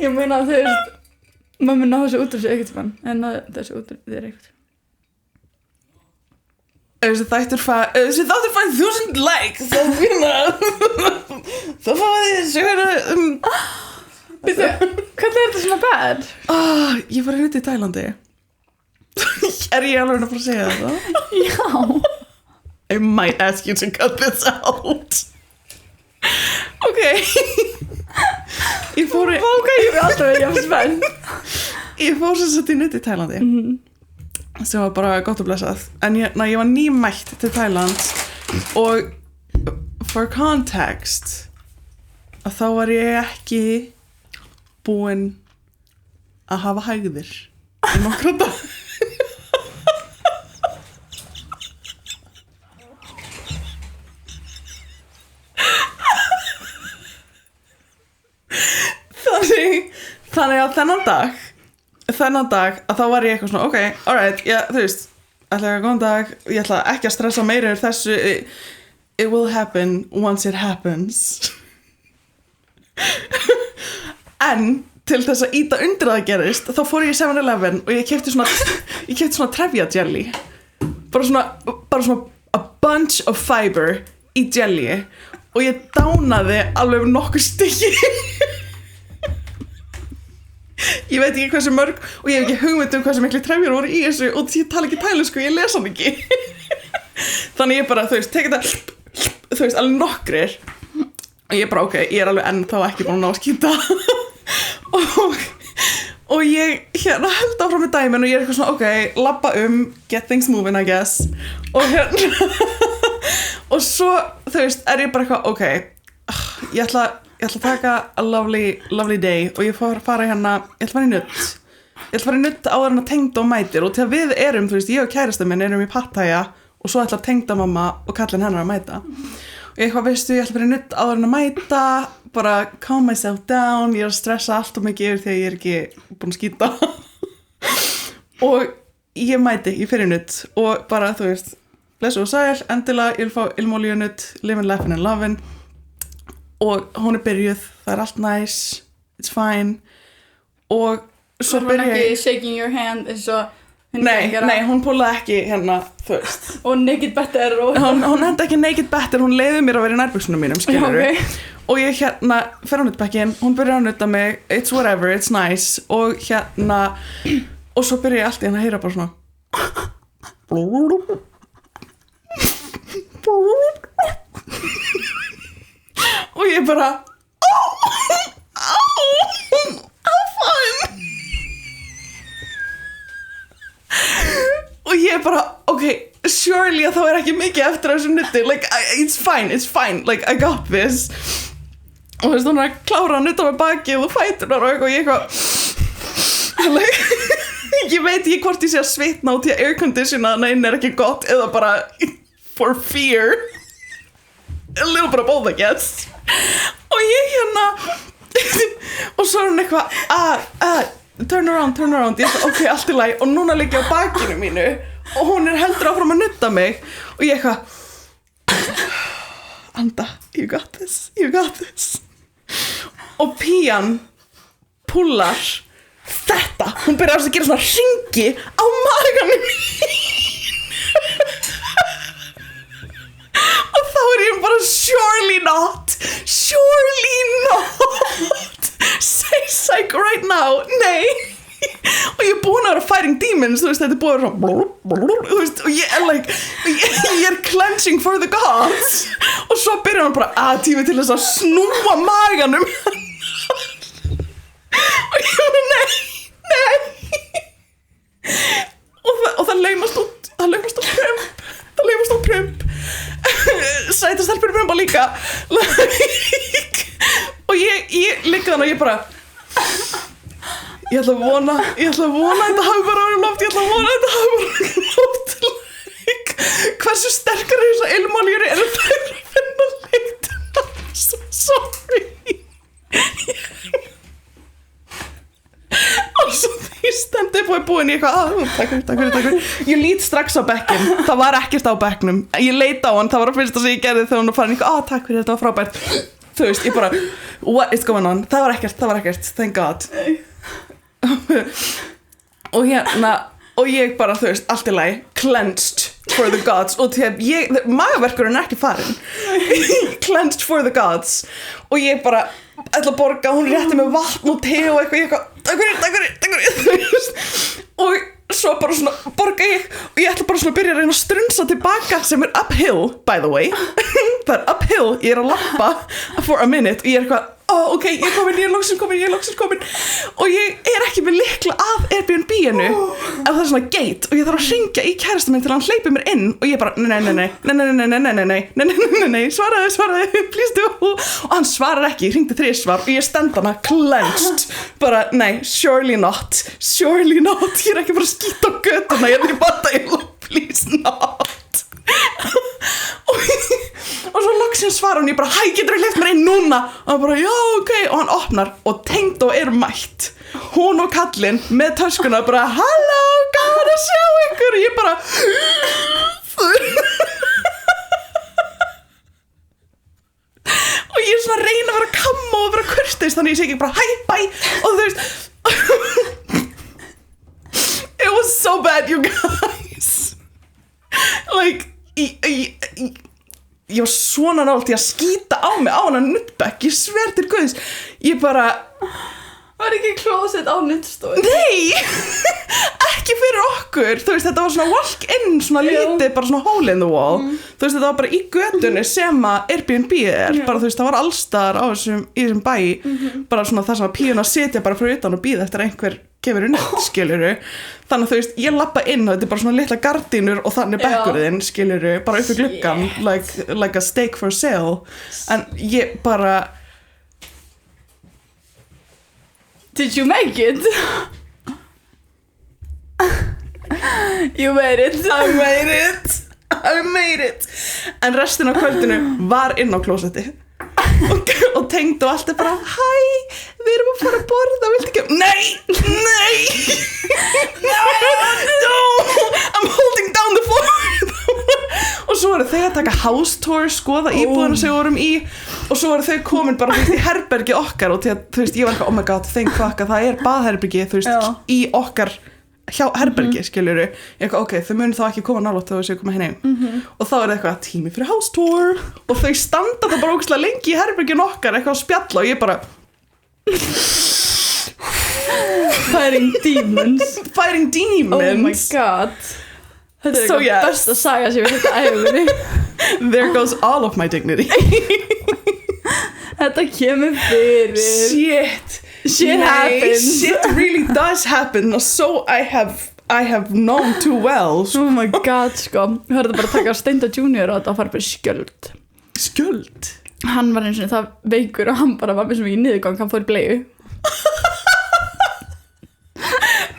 Ég meina að þú veist, maður mun ná þessu út af þessu ekkert mann, en þessu út af þér ekkert. Þessi þáttur fær 1000 likes þá fáið þið söguna Hvernig er þetta svona bad? Ég var í Tælandi. Er ég alveg að fara að segja þetta? Já. I might ask you to cut this out. Ok. Ég fór sem sagt í nutt í Tælandi sem var bara gott og blessað en ég var nýmætt til Tæland og for context að þá var ég ekki búin að hafa hægðir í nokkra dag. Þannig að þennan dag að þá var ég eitthvað svona ok, alright, þú veist ætla ekki að góðan dag, ég ætla ekki að stressa meira yfir þessu, it will happen once it happens. En til þess að íta undir það gerist þá fór ég í 7-Eleven og ég keypti svona trefja jelly bara svona a bunch of fiber í jelly og ég dánaði alveg nokkur stykki. Ég veit ekki hversu mörg og ég hef ekki hugmynd hversu miklu trefjar voru í þessu og ég tala ekki tælensku, ég les hann ekki. Þannig ég bara, þú veist, tekið það, þú veist, alveg nokkrir og ég bara, ok, ég er alveg ennþá ekki búin að ná að skýta og ég held áfram með dæmin og ég er eitthvað svona, ok, labba get things moving, I guess og og svo, þú veist, er ég bara eitthvað, ok, ég ætla að taka a lovely day og ég fara hérna, ég ætla að fara í nutt áður en að tengda og mætir og til að við erum, þú veist, ég og kærasta minn erum í Pattaya og svo ætla að tengda mamma og kallinn hennar að mæta og ég veistu, ég ætla að fara í nutt áður en að mæta bara calm myself down, ég er að stressa allt og mikið yfir þegar ég er ekki búin að skýta og ég mæti, ég fer í nutt og bara, þú veist, blessu og sæl endilega, ég vil fá ilmolíu nutt living, laughing and loving og hún er byrjuð, það er allt nice, it's fine og svo byrja ég ekki shaking your hand eins og Nei, hún púlaði ekki hérna, þú veist. Og naked better og... Hún hendi ekki naked better, hún leiði mér að vera í nærbuksunum mínum, skilurðu. Okay. Og ég hérna, fer á nuttbekkin, hún byrjar að nutta mig, it's whatever, it's nice. Og hérna, og svo byrja ég allt í hérna að heyra bara svona. Og ég bara, fine. Og ég bara, okay, surely að þá ekki mikið eftir þessu nutti, like, it's fine, like, I got this. Og þú veist, hún að klára að nutta með bakið og fæturnar og eitthvað, og ég eitthvað, like, ég veit ekki hvort ég sé að svitna út í að airconditiona þannig ekki gott, eða bara for fear, a little bit of both, I guess. Og ég hérna, og svo er hún eitthvað, turn around, ég eitthvað, ok, allt í lagi, og núna ligg ég á bakinu mínu og hún heldur áfram að nutta mig og ég eitthvað, anda, you got this. Og Pían púlar þetta, hún byrjar að gera svona hringi á maganum og þá er ég bara, surely not, say psych right now, nei. Og ég er búin að vera fighting demons, þú veist, þetta er búin að vera þú veist, og ég er like, ég er clenching for the gods, og svo byrjar hann bara tími til þess að snúa maganum og ég bara, nei og það laumast út prump sæta stelpur prumpa líka like, og ég ligg þannig og ég bara ég ætla að vona að þetta hafi bara verið loft like, hversu sterkar er þessar ilmálíur eru þær að finna lyktina, so sorry og svo því stendi upp og er búin í eitthvað takk fyrir ég lít strax á bekkinn, það var ekkert á bekknum, ég leit á hann, það var að fyrsta sem ég gerði þegar hún var farin eitthvað, takk fyrir, þetta var frábært, þú veist, ég bara what is going on, það var ekkert, thank God og hérna og ég bara, þú veist, allt í lagi clenched for the gods og magaverkurinn er ekki farin clenched for the gods og ég bara ætla að borga, hún rétti með vatn og te og eitthvað, takk fyrir og svo bara svona borga ég og ég ætla bara svona að byrja að reyna að strunsa tilbaka sem er uphill, by the way það er uphill, ég er að lappa for a minute og ég er eitthvað ok, ég er loksins komin og ég er ekki með lykla að Airbnb-inu ef það er svona gate og ég þarf að hringja í kærasta minn til hann hleypi mér inn og ég bara, nei svaraði, please do og hann svarar ekki, ég hringdi 3 svar og ég stend hana clenched bara, nei, surely not ég er ekki bara að skýta á götuna ég er ekki bara, please not og svo loksins svara hún ég bara, hæ, getur þú hleypt mér inn núna og hann bara, já, ok, og hann opnar og Tengdó er mætt hún og kallinn með töskuna bara, halló, gaman að sjá ykkur og ég bara og ég er svona að reyna að vera kamma og vera kurteis þannig ég sé ekki bara, hæ, bæ og þú veist it was so bad, you guys like ég var svona nált í að skýta á mig á hana nuttbekk, ég sver til Guðs ég bara var ekki klósett á nuttstofu nei, ekki fyrir okkur þú veist, þetta var svona walk-in svona lítið, bara svona hole in the wall þú veist, þetta var bara í götunni sem að Airbnb er, bara þú veist, það var allstaðar í þessum bæ bara svona það sem að píuna sitja bara fyrir utan og bíða eftir einhver gefur nutt, skiluru þannig að þú veist, ég labba inn og þetta er bara svona litla gardínur og þannig bekkurðinn, skiluru bara uppi gluggan, like a steak for sale en ég bara Did you make it? You made it I made it en restin af kvöldinu var inn á klósetti og Tengdó allt bara hæ, við erum að fara að borða viltu ekki, nei no, I'm holding down the floor og svo eru þau að taka house tour skoða íbúðina sem við vorum í og svo eru þau komin bara í herbergi okkar og til að, þú veist, ég var eitthvað, oh my god, thank fuck að það er baðherbergi, þú veist, í okkar hjá herbergi, skiljuru eitthvað, ok, þau munu þá ekki koma nálægt þegar þau séu koma heim og þá er eitthvað tími fyrir house tour og þau standa það bara ógeðslega lengi í herbergin okkar eitthvað að spjalla og ég bara Fighting demons oh my god þetta So, yes. besta saga sem við þetta æfinni there goes all of my dignity þetta kemur fyrir Shit happens. Shit really does happen so I have known too well oh my god sko við höfum bara að taka Steinda Junior og þetta fara bara skjöld hann var eins og það veikur og hann bara var með svo mikið niðurgang hann fór í bleiu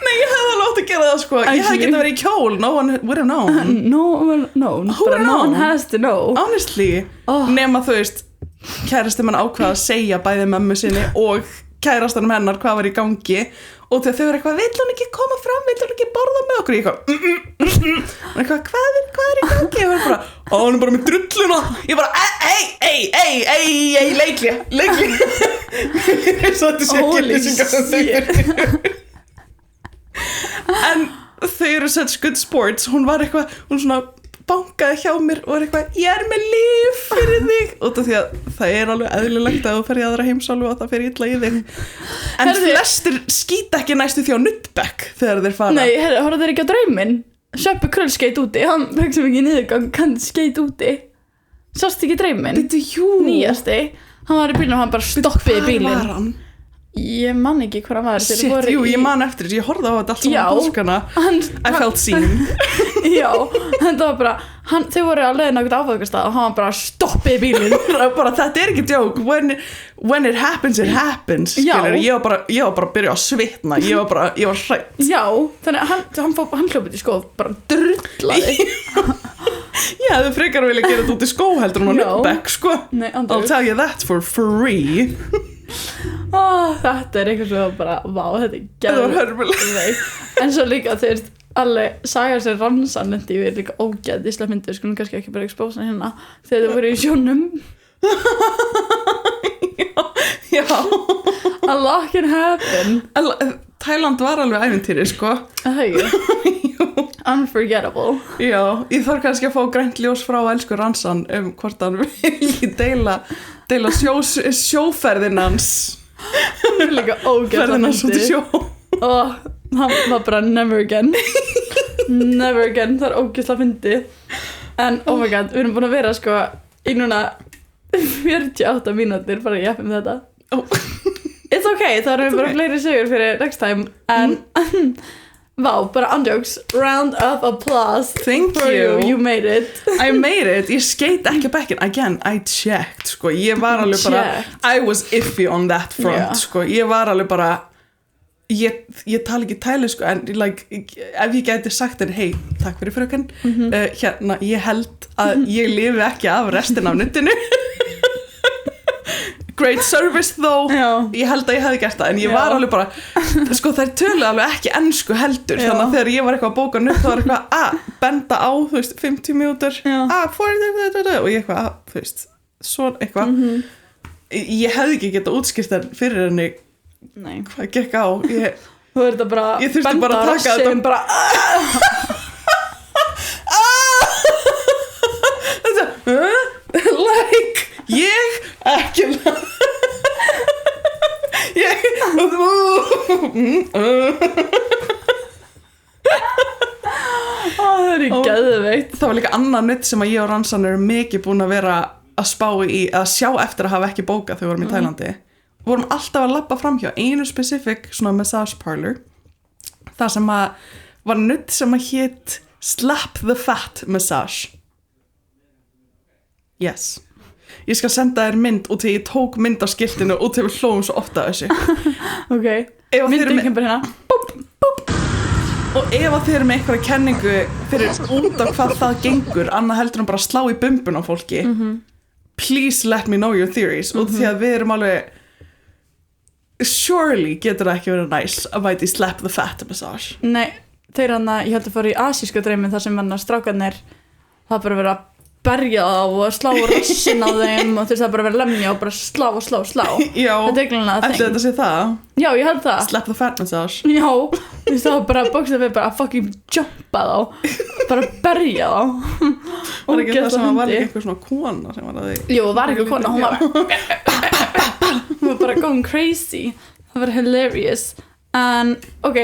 nei ég hefði alveg átt að gera það sko ég hefði getað verið í kjól no one would have known bara no one has to know honestly nema þú veist kærasti mann ákvað að segja bæði mömmu sinni og kærastanum hennar hvað var í gangi og þegar þau var eitthvað, vill hún ekki koma fram, vill hún ekki borða með okkur, ég eitthvað, hvað er í gangi, ég var bara, hún er bara með drulluna, ég bara, leikli, svo þetta sé ekki lýsingar sem þau en þau eru such good sports, hún var eitthvað, hún svona bankaði hjá mér og var eitthvað ég er með líf fyrir þig út af því að það er alveg eðlilegt að þú fer í aðra heimsálu og það fer illa í þig en flestir skýta ekki næstu því á nuttbekk þegar þeir fara nei, horfðu þeir ekki á drauminn Sveppi Krull skeit úti hann fekk sem ekki niðurgang, hann skeit úti sást ekki drauminn nýjasti, hann var í bílnum og hann bara stoppiði bílinn hvar var hann? ég man ekki hvað hann var ég man eftir þessu, ég horfði á þetta allt svona búskana I felt seen já, þetta var bara þau voru að leiðin okkur áfæðkastað og hann var bara stoppiði bílinn bara þetta er ekki joke when it happens skilur, ég var bara að byrja að svitna ég var hrætt já, þannig hann hljópið í skóð bara drullaði ég hefði frekar vilja gera þetta út í skó heldur en á nuttbekk sko nei, I'll tell you that for free þetta er eitthvað svo bara vá, þetta var hörmulegt en svo líka þeir alveg sagar sér rannsannlendi við líka ógeðislega myndir skulum kannski ekki bara expósa hérna þegar þau voru í sjónum já a lot can happen Thailand var alveg ævintýri sko unforgettable já, ég þarf kannski að fá grænt ljós frá elsku Ransan hvort hann vilji deila sjóferðin hans líka ógeðslega myndir og hann var bara never again það er ógeðslega myndi en oh my god, við erum búin að vera sko í núna 48 mínútur bara ég með þetta it's okay, það erum við bara fleiri sögur fyrir next time en vá, bara unjokes round of applause thank you made it I made it, ég skeit ekki bekkin again, I checked sko, ég var alveg bara I was iffy on that front sko, ég var alveg bara ég tala ekki tæli sko en like, ef ég gæti sagt henni hei, takk fyrir fröken hérna, ég held að ég lifi ekki af restin af nuttinu great service though ég held að ég hefði gert það en ég var alveg bara sko þær tölu alveg ekki ensku heldur þannig að þegar ég var eitthvað að bóka nutt þá var eitthvað að benda á þú veist 50 mínútur og ég eitthvað þú veist svo eitthvað ég hefði ekki getað útskýrt þær fyrir henni hvað gekk á þú verður þetta bara ég þurfti bara að taka þetta bara like ég ekki ég það er í geðveikt það var líka annað nutt sem að ég og Ransan eru mikið búin að vera að spá í að sjá eftir að hafa ekki bókað þegar við vorum í Tælandi vorum alltaf að labba framhjá einu specific svona massage parlor það sem að var nutt sem að hét Slap the Fat Massage yes ég skal senda þér mynd út þegar ég tók mynd á skiltinu út þegar við hlóðum svo ofta þessu ok, myndum kemur hérna og ef að þið eru með einhverja kenningu fyrir út af hvað það gengur annað heldur en bara slá í bumbun á fólki please let me know your theories út því að við erum alveg surely getur það ekki verið nice að mæti Slap the Fat Massage nei, þeir hann að ég held að fór í asíska dreymin þar sem hann að strákarnir það bara verið að berja þá og slá rassin á þeim og þú veist það bara verið lemja og bara slá Já, þetta er glæðilega ætli þetta sé það? Já, ég held það Slap the fat massage Já, þú veist það var bara bókstaf við bara að fucking jumpa þá bara berja þá Var ekki það sem var líka eitthvað svona kona sem var að því Jú, var ekki kona, hún var bara going crazy það var hilarious en ok,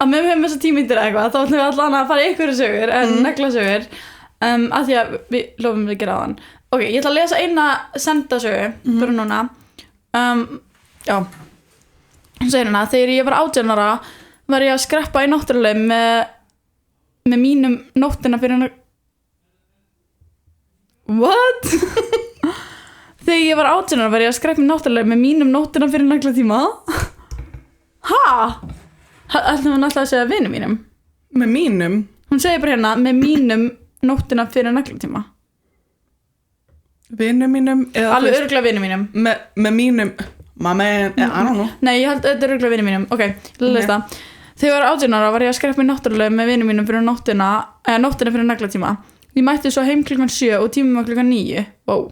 að með þessa tímyndir eitthvað þá ætlum við allan að fara í einhverju sögur en neglasögur af því að við lofum við að gera á hann ok, ég ætla að lesa eina sendasögu bara núna já hún segir hérna, þegar ég var 18 ára var ég að skreppa í náttúrulega með mínum nóttina fyrir what? Þegar ég var 18 ára var ég að skreppa í náttúrulega með mínum nóttina fyrir naglatíma ha? Ætlum við náttúrulega að segja vinum mínum Með mínum? Hún segir bara hérna með mínum nóttina fyrir naglatíma Vinum mínum alveg örgulega vinum mínum með mínum mamma, I don't know nei, ég held þetta er örgulega vinum mínum ok, lesa þegar ég var 18 ára var ég að skreppa í náttúrulega með vinum mínum fyrir nóttina fyrir naglatíma ég mætti svo heim klukkan 7 og tímum var klukkan 9 wow.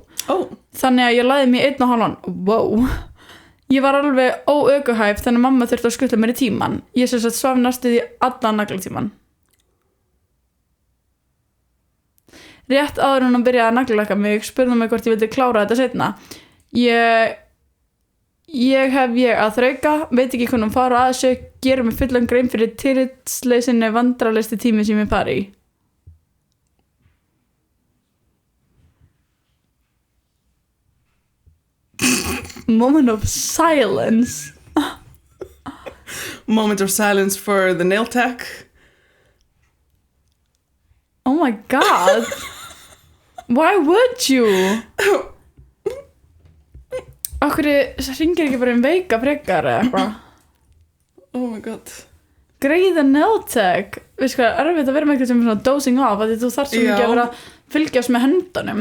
Þannig að ég lagði mig 1,5 wow. Ég var alveg óökuhæf þannig að mamma þurfti að skutla mér í tíman ég sem sagt svaf næstu því allan naglatíman rétt áður hún að byrja að naglalaka mig spurði mig hvort ég vildi klára þetta seinna ég að þrauka veit ekki hvernig fara að þessu gera mig fullan grein fyrir tillitsleysinni vandraleysti tími sem ég fari í moment of silence Moment of silence for the nail tech oh my god why would you okkur hringir ekki bara veika frekar eða eitthvað oh my god greiða nail tech við sko erfitt að vera með eitthvað sem svona dozing off að þú þarf svo mikið að vera fylgjast með höndunum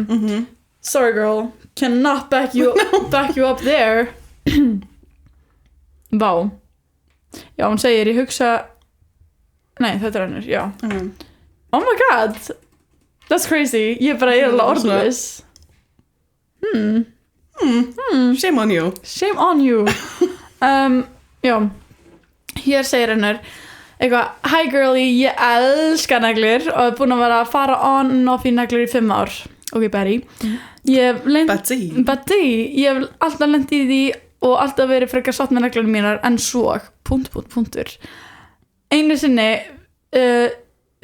sorry girl cannot back you up there vá já hún segir ég hugsa nei þetta er hennur já oh my god that's crazy ég er bara eiginlega orðlaus shame on you já hér segir hennur eitthvað hi girly ég elska neglur og er búin að vera að fara on and off í neglur í 5 ár ok Betty Betty ég hef alltaf lent í því og alltaf verið frekar satt með neglunum mínar en svo punktur einu sinni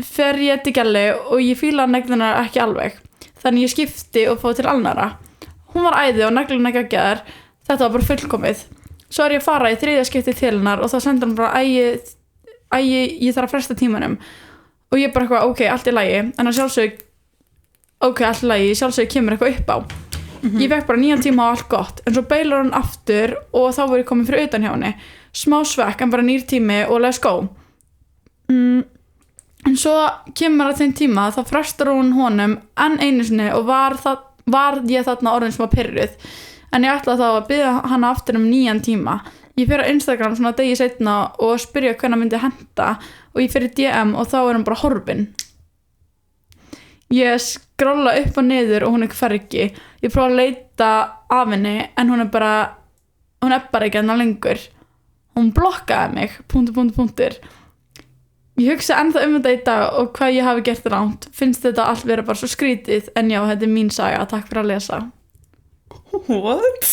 fer ég til gæli og ég fíla neglunar ekki alveg þannig ég skipti og fóð til annara hún var æði og neglun ekki að geðar þetta var bara fullkomið svo er ég að fara í 3. skipti til hennar og þá sendur hann bara ég þarf að fresta tímanum og ég bara eitthvað ok, allt í lagi en að sjálfsög ok, allt í lagi, sjálfsög kemur eitthvað upp á ég fekk bara 9 tíma og allt gott en svo beilar hann aftur og þá var ég komin fyrir utan hjá henni smá svekk en bara 9 tími og let's go en svo kemur að þeim tíma þá frestar hún honum enn einu sinni og var ég þarna orðin sem var pirruð en ég ætla þá að biðja hana aftur 9 tíma ég fer á Instagram svona degi seinna og spyrja hvernig myndi henta og ég fer í DM og þá er hann bara horfin ég skrolla upp og niður og hún hvergi ég prófa að leita af henni en hún er bara ekki enn lengur hún blokkaði mig punktur ég hugsa ennþá þetta í dag og hvað ég hafi gert ránt finnst þetta allt vera bara svo skrítið en já, þetta er mín saga, takk fyrir að lesa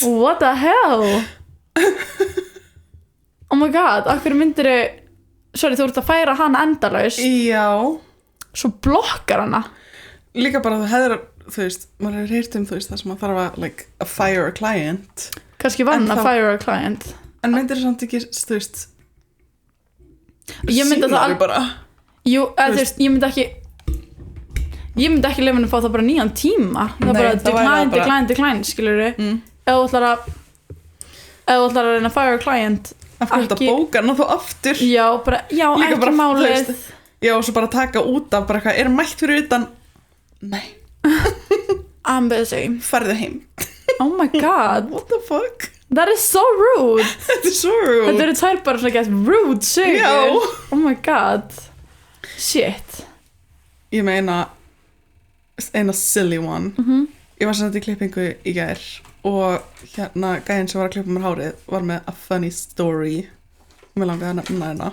what the hell oh my god, akkur myndirðu sorry, þú ert að færa hana endalaust já svo blokkar hana líka bara þú hefur, þú veist maður hefur heyrt þú veist það sem maður þarf að like, a fire a client kannski var hann að fire a client en myndirðu samt ekki, þú veist ég myndi það bara jú, þú veist, ég myndi ekki lefinu að fá það bara 9 tíma það er bara decline skilur við ef þú ætlar að reyna að fire a client af hverju þetta bóka hana þá aftur já, ekki bara, málið já, og svo bara taka út af bara eitthvað, er mætt fyrir utan nei I'm busy farðu heim oh my god what the fuck that is so rude þetta er so rude þetta eru tvær bara svona gett rude sögur já oh my god shit ég meina eina silly one. Ég var sem þetta í klippingu í gær og hérna gæinn sem var að klippa mér hárið var með a funny story. Mér langaði að nefna hérna.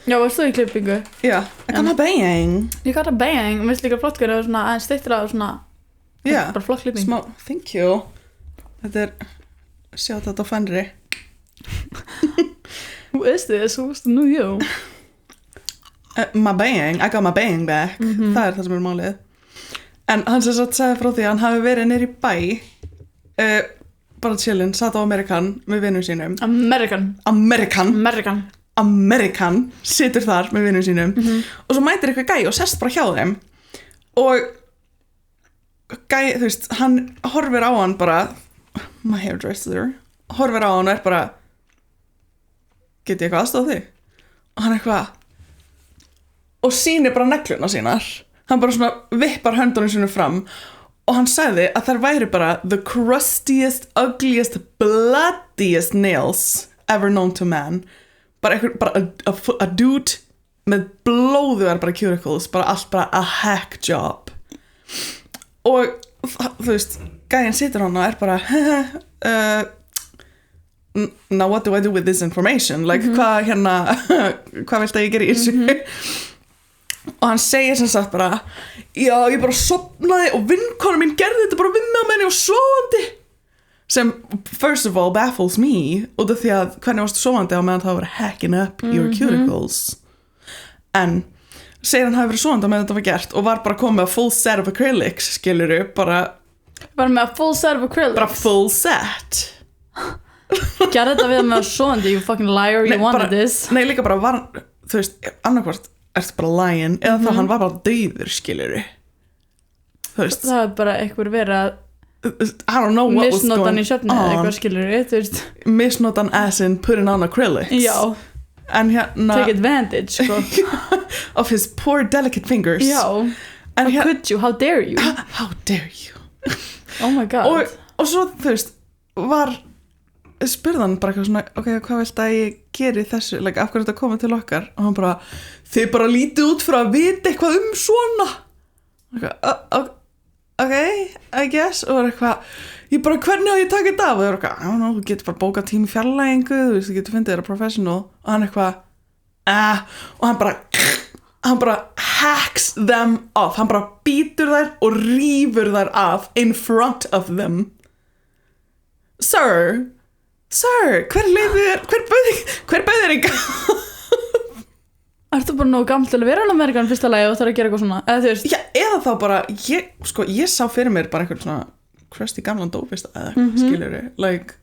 Já, varst þú í klippingu? Já, I got my bang. Ég got a bang, mér finnst líka flott hverju svona aðeins styttra og svona bara flott klipping. Smá, thank you. Þetta sjá þetta á Fenri. Who is this? Who's the new you? My bang, I got my bang back. Það það sem málið. En hann sem sagt sagði frá því að hann hafi verið niður í bæ bara chillin, satt á Amerikan með vinum sínum. Amerikan situr þar með vinum sínum og svo mætir eitthvað gæi og sest bara hjá þeim og gæi, þú veist, hann horfir á hann bara my hairdresser, horfir á hann og bara get ég eitthvað aðstoð þig? Og hann eitthvað og sýnir bara negluna sínar. Hann bara svona vippar höndunum sínum fram og hann sagði að þær væri bara the crustiest, ugliest, bloodiest nails ever known to man. Bara a dude með blóðugar bara cuticles, bara allt bara a hack job. Og þú veist, gæinn situr hann og bara now what do I do with this information? Like, hvað hérna, hvað viltu að ég gera í þessu? Og hann segir sem sagt bara já, ég bara sofnaði og vinkona mín gerði þetta bara við með menni og sofandi sem first of all baffles me út af því að hvernig varstu sofandi á meðan það var hacking up your cuticles en segir hann hafi verið sofandi á meðan þetta var gert og var bara komið að full set of acrylics skiluru, bara með að full set of acrylics bara full set gerði þetta við með að sofandi, you fucking liar, you wanted this nei, líka bara var, þú veist, annarkvort ertu bara lying eða þá hann var bara dauður skiluru þú veist það er bara eitthvað verið að I don't know what was going on misnotan í svefni eða eitthvað skiluru þú veist misnotan as in putting on acrylics já, en hérna take advantage sko. of his poor delicate fingers já, en how could you, how dare you how dare you oh my god og svo þú veist spurði hann bara eitthvað svona ok, hvað viltu að ég geri þessu like, af hverju þetta komið til okkar og hann bara þið bara lítið út fyrir að vita eitthvað svona ok, I guess og eitthvað, ég bara hvernig á ég taka þetta af og það er eitthvað, I don't know, þú getur bara bókað tími fjarlægingu, þú veist, þú getur fundið þér að professional og hann eitthvað og hann bara hacks them off, hann bara býtur þær og rífur þær af in front of them Sir, hver bauð þér enga? Ertu bara nógu gamall til að vera á Amerikan fyrsta lagi og þarf að gera eitthvað svona? Eða þú veist? Já, eða þá bara, ég sá fyrir mér bara eitthvað svona crusty gamlan dópista eða eitthvað, skilurðu? Like,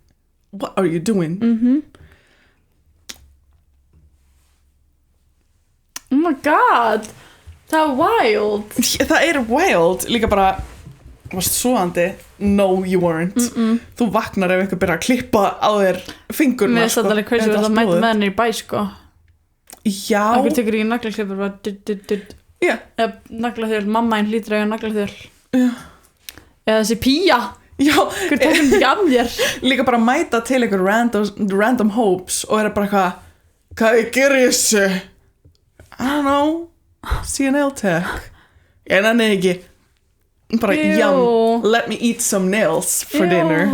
what are you doing? Oh my god, það er wild. Það er wild, líka bara, varst svoandi, no you weren't. Þú vaknar ef einhver byrjar að klippa á þér fingurna, Mér finnst þetta alveg crazy að það mæti með henni í bæ, sko. Já. Akkur tekur ekki naglaklipur bara Já. Eða naglaþjöl, mamma einn hlýtur að eiga naglaþjöl. Já. Eða þessi pía. Já. Hver tók hann ekki af þér? Líka bara mæta til einhver random hopes og er bara eitthvað, hvað ég gerir þessu? I don't know. CNL tech. Ég nenni ekki. Bara yum, let me eat some nails for dinner.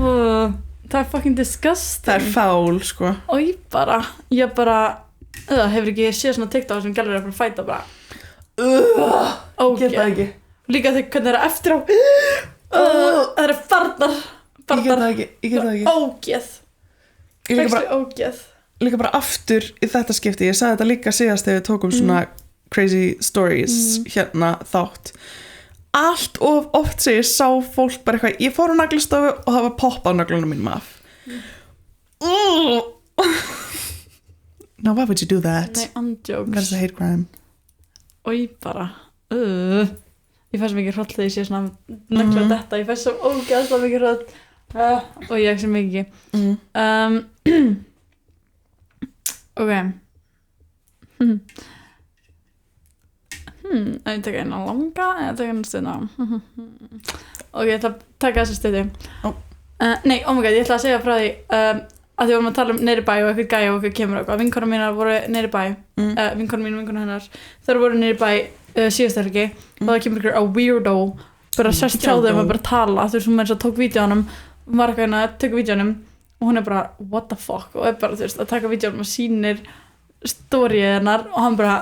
Það er fucking disgusting. Það er fál, sko. Og ég bara hefur ekki séð svona TikTok sem gælur að bara fæta bara Get það ekki. Líka þegar hvernig það er eftir á það eru farnar Ég get það ekki. Ógeð Líka bara aftur í þetta skipti. Ég sagði þetta líka síðast þegar við tókum svona crazy stories hérna þátt. Allt of oft sem ég sá fólk bara eitthvað, ég fór á naglastofu og það var popp á naglunum mínum af. Now why would you do that? Nei, andjóks. That's a hate crime. Og ég bara ég fæ svo mikið hroll þegar ég sé svona nagla þetta, ég fæ svo ógeðslega mikið hroll og ég sem mikið ok ef ég taka eina langa eða taka eina stundna ok, ég ætla að taka þessa stundu nei, oh my god, ég ætla að segja frá því að því vorum að tala um neyri bæ og eitthvað gæja og eitthvað kemur eitthvað, vinkona mínar voru neyri bæ vinkona mín og vinkona hennar þær voru neyri bæ síðast helgi og það kemur ykkur á weirdo bara sest hjá þeim og bara tala þú veist, hún eins og tók vídeónum hún var eitthvað að taka vídeónum og hún bara what the fuck og bara þú veist að taka vídeónum og sýnir storyið hennar og hann bara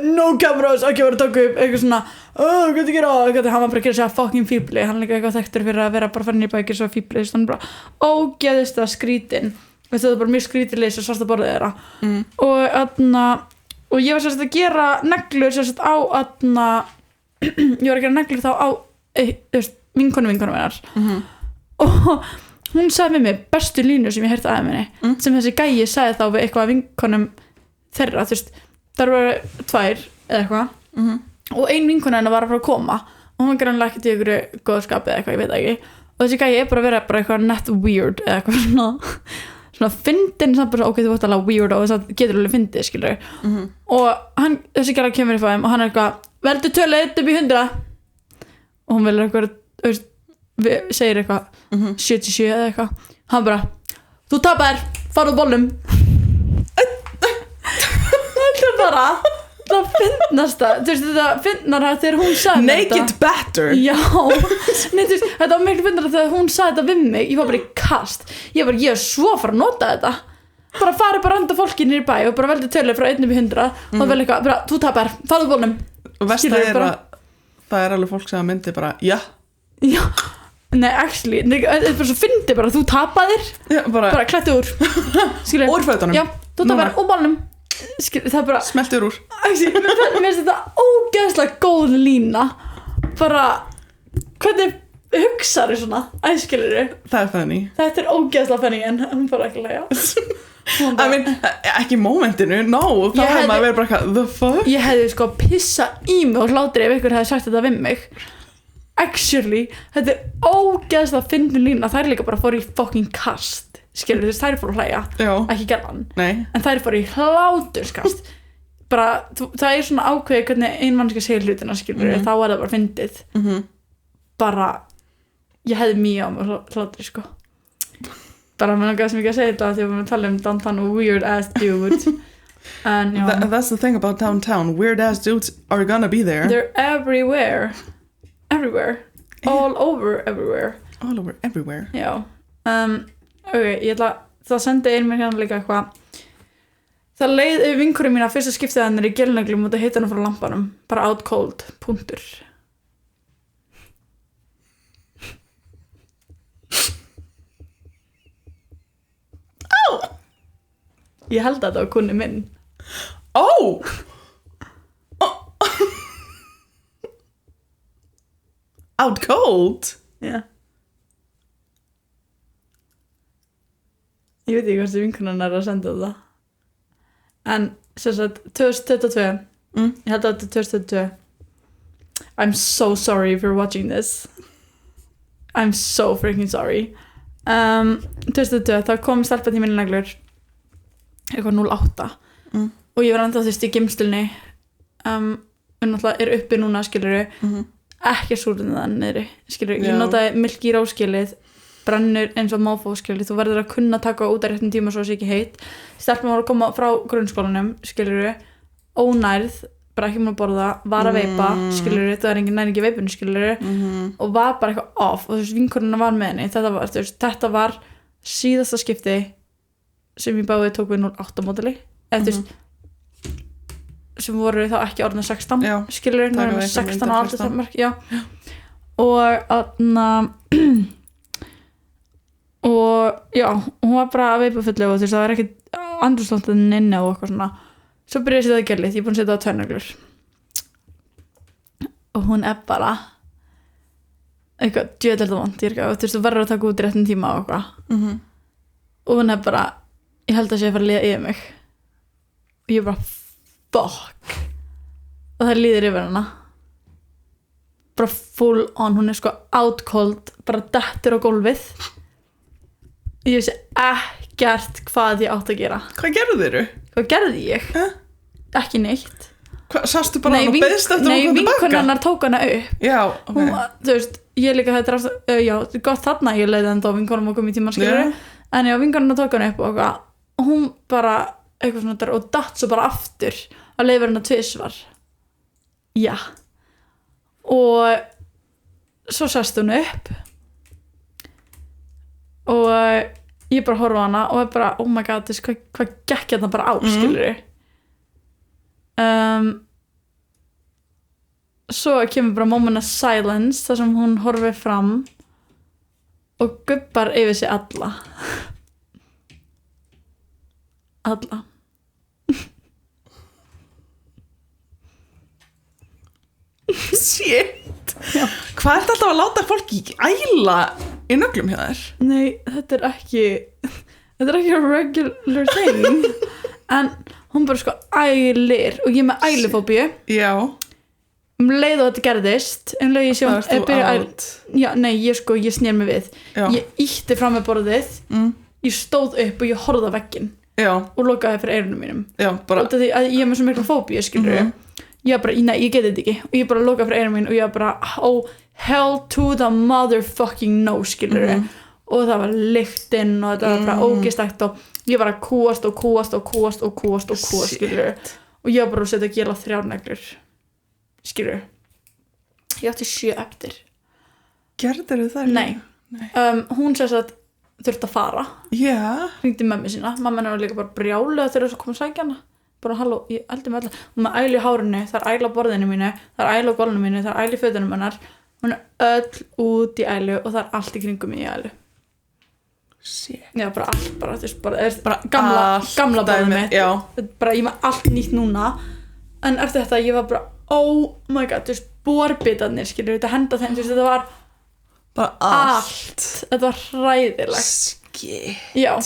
no cameras, ekki verið að taka upp eitthvað svona, hvað það gera eitthvað, hann var bara að gera sér fucking fíbli hann líka eitthvað þekktur fyrir að vera bara farin í bækir svo fíbli, þannig bara ógeðist að skrítin þetta er bara mjög skrítilegs og svarta borðið þeirra og ég var sérst að gera neglur sérst á ég var að gera neglur þá á vinkonu hennar og hún sagði við mig bestu línu sem ég heyrti af henni sem þessi gæi sagði þá við eitthvað vinkonum þeirra, þú veist, þar voru 2 eða eitthvað og ein vinkona hennar var að fara að koma og hún var grannlega ekkert í einhverju góðskapi eða eitthvað, ég veit ekki og þessi gæi bara að vera bara eitthvað net weird eða eitthvað svona fyndin samt bara ok, þú vart alveg weird og það getur alveg fyndið, skilur og þessi gæi kemur í fæðum og hann er eitthvað veldu tölið upp í 100 og hún velur eitthvað, þú veist segir eitthvað 77 eða eitthvað hann bara, þú tapar fara úr bollum þetta er bara það finnasta, þú veist þetta finnara þegar hún sagði make it better já, nei, þú veist, þetta var miklu finnara þegar hún sagði þetta við mig ég var bara í kast, ég er svo að fara að nota þetta bara fara bara anda fólki niður í bæ og bara veldu tölur frá 1 upp í 100 og vel eitthvað, bara, þú tapar, fara úr bollum og versta er að það er alveg fólk sem myndi bara, já nei, actually, þetta er bara svo fyndi bara, þú tapaðir bara klættu úr úr fötunum já, þú tapar úr bólnum það er bara smeltur úr mér finnst þetta ógeðslega góð lína bara hvernig hugsaðu svona æskilur það er funny þetta er ógeðslega funny en hún bara ekki lega I mean, ekki momentinu, no þá hefði maður verið bara eitthvað, the fuck ég hefði sko pissa í mig og hlátri ef ykkur hefði sagt þetta við mig actually, þetta er ógeðslega fyndin lína, það er líka bara fór í fucking kast skilur þess, það er fór að hlæja ekki gerðan, en það er fór í hláturskast bara, það er svona ákveði hvernig ein mannska segir hlutina skilur, þá er það bara fyndið bara, ég hefði mjög á mig hlátri sko bara mér langaði sem ekki að segja þetta þegar við erum að tala downtown og weird ass dude and that's the thing about downtown, weird ass dudes are gonna be there they're everywhere all over everywhere já ok, ég ætla það sendi mér hérna líka eitthvað það leið yfir vinkurinn mína fyrsta skiptið hennar í gelneglum og það hitt hennar frá lampanum bara out cold, punktur ég held að þetta var kunni minn out cold já ég veit ekki hversu vinkunan er að senda þetta en sem sagt 2022 ég held að þetta er 2022 I'm so sorry if you're watching this I'm so freaking sorry 2022 þá kom stelpa til minni neglur eitthvað 08 og ég var enda þú veist í geymslunni náttúrulega er uppi núna skiluru ekki súrunni það niðri skiluru, ég notaði milk í ráskilið brennur eins og máfó skilur þú verður að kunna taka út að réttum tíma svo þessi ekki heitt stelpum var að koma frá grunnskólanum skilur ónærð bara ekki múin að borða var að veipa skilur það er engin næringi veipinu skilur og var bara eitthvað off og þú veist vinkonuna var með henni þetta var síðasta skipti sem ég báði tók við 08 módeli eða þú veist sem voru þá ekki orðin 16 skilur við með 16 á aldursmörk og já, hún var bara að veipa fullu og þú veist, það var ekkert andrúmsloftin inni og eitthvað svona svo byrjaði ég að setja það gælið, ég er búin að setja það á tverrneglur og hún er bara eitthvað djöðlega vant, þú veist, þú verður að taka út í réttum tíma og eitthvað og hún er bara, ég held að sé að fara að líða yfir mig og ég er bara, fuck og það líður yfir hana bara full on, hún er sko out cold, bara dettur á gólfið ég vissi ekkert hvað ég átt að gera hvað gerðu hvað gerði ég? Ekki neitt sástu bara hann og beðst eftir nei, vinkonarnar tók hana upp já, ok hún, þú veist, ég líka þetta já, gott þarna ég leiði enda á vinkonum og kom í tíma skilur en já, vinkonarnar tók hana upp og hún bara eitthvað svona og datt svo bara aftur að leifa hana tvisvar já og svo sest hún upp og ég bara horfa á hana og er bara oh my god, hvað gekk hérna bara á, skilurðu. Svo kemur bara moment of silence þar sem hún horfir fram og gubbar yfir sig alla Shit. Hvað er alltaf að láta fólki æla í nöglum hjá þér? Nei, þetta er ekki a regular thing en hún bara sko ælir og ég er með ælufóbíu. Já. Leið og þetta gerðist leið ég Það erst þú átt. Já, nei, ég snér mig við. Já. Ég ýtti fram með borðið, ég stóð upp og ég horfði á vegginn og lokaði fyrir eyrunum mínum. Já, bara út af því að ég er með svo mikla fóbíu, skilurðu. Ég bara, nei, ég geti þetta ekki og ég bara lokaði fyrir eyrunum mín og ég bara oh, hell to the motherfucking no, skilurðu. Og það var lyktin og þetta var bara ógeðslegt og ég var að kúast, skilurðu. Og ég var bara að setja að gela 3 neglur. Skilur, ég átti 7 eftir. Gerðirðu það? Nei. Hún sagði að þurfti að fara. Já. Hringdi mömmu sína. Mamma hennar var líka bara brjáluð þegar þess að koma að sækja hana. Bara halló, ég eldi með alla. Hún með æli í hárinu, það er æli á borðinu mínu, það er æli á gólfinu mínu, það er æli í fötunum hennar. Hún er öll út í ælu og það er allt í kringum mig í ælu. Shit. Já, bara allt, bara þú veist, bara gamla borðið mitt. Já. Bara ég með allt nýtt núna. En eftir þetta ég var bara oh my god, þú veist, borbitarnir, skilur, þetta henda þeim, þú veist, þetta var bara allt. Þetta var hræðilegt. Shit. Já.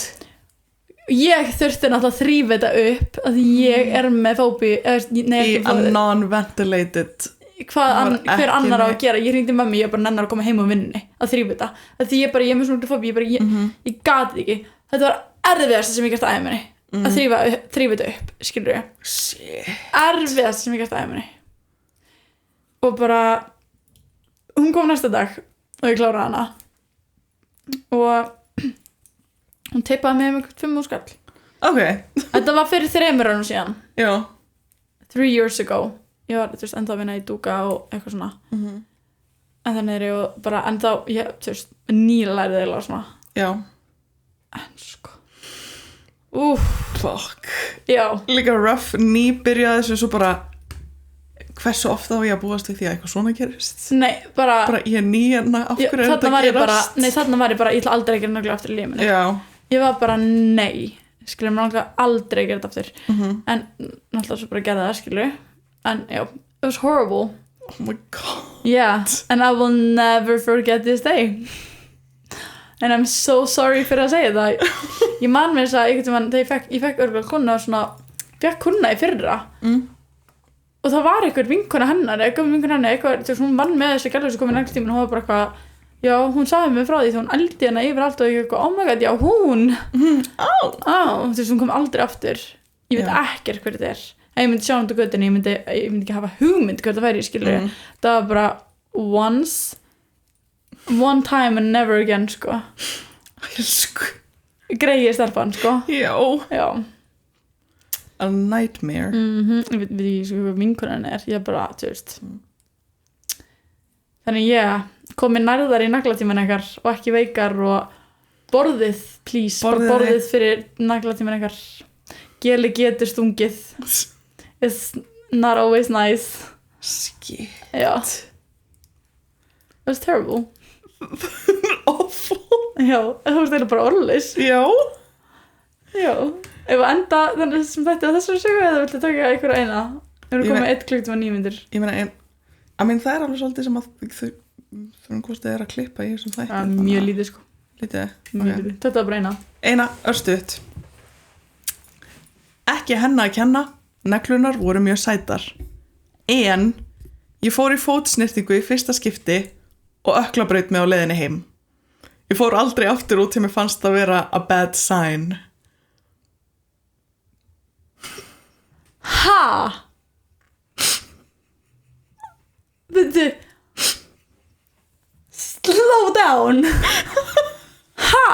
Ég þurfti náttúrulega að þrífa þetta upp að ég er með fóbíu í a non-ventilated. Hver annar á að gera? Ég hringdi mömmu, ég bara nennar að koma heim á vinnunni að þrífa þetta. Því ég er með svona fóbíu, ég gat ekki. Þetta var erfiðast sem ég gert aðeins minni. Að þrífa þetta upp, skilur ég. Shit. Erfiðast sem ég gert aðeins minni. Og bara hún kom næsta dag og ég kláraði hana og hún teipaði mig um 5.000 skall. Ok. Þetta var fyrir 3 árum síðan. Já. 3 years ago. Ég var, þú veist, ennþá að vinna í dúka og eitthvað svona. En þannig er ég og bara ennþá, ég, þú veist, nýlærið eða svona. Já. En sko fuck. Já. Líka rough, nýbyrjaði þessu svo bara hversu ofta á ég að búast við því að eitthvað svona gerist? Nei, bara ég er nýjana, af hverju er þetta gerast? Þarna var ég bara, ég ætla aldrei að gera nöglega aftur í lífinu. Já. Ég var bara, nei, skilur, maður náttúrulega aldrei að gera þetta aftur. En náttúrulega svo bara gerði það, skilur. En já, it was horrible. Oh my god. Yeah, and I will never forget this day. And I'm so sorry fyrir að segja það. Ég man mér þess að einhvern tímann þegar ég fekk örgulega kuna og svona, fekk kuna í fyrra. Og það var einhver vinkona hennar, eitthvað, hún vann með þessi gælu sem kom í nægtíma og hún var bara eitthvað, já, hún sagði mig frá því þegar hún ældi hana yfir allt og ég eitthvað, oh my god, já, hún. Þú veist, hún kom aldrei aftur. Ég veit ekkert hver þetta er. Ef ég myndi sjá hún til göttunni, ég myndi ekki hafa hugmynd hvert það væri, skilur. Það var bara one time and never again, sko. Greiði stelpan, sko. Já. A nightmare. Ég veit ekki hvað vinkonan er. Ég er bara, þú veist. Þannig ég komi nærðar í naglatíman ykkar og ekki veikar og borðið, please. Borðið fyrir naglatíman ykkar. Geli getur stungið. It's not always nice. Shit. Já. It was terrible. Awful. Já, það var stæðilega bara orðlaus. Já. Ef að enda þannig sem þetta þessari sögu eða viltu taka einhverja eina? Við erum komið 1 klukkutíma 9 mínútur. Ég meina það er alveg svolítið sem að þau þurfum hvort að klippa í þessum þætti. Mjög lítið, sko. Lítið? Mjög lítið. Þetta var bara eina. Eina, örstuðt. Ekki henni að kenna, neglunar voru mjög sætar. En ég fór í fótsnirtingu í fyrsta skipti og ökklabraut mig á leiðinni heim. Ég fór aldrei aftur út til mér fannst að vera a bad sign. Ha? Byrju. Slow down. Ha?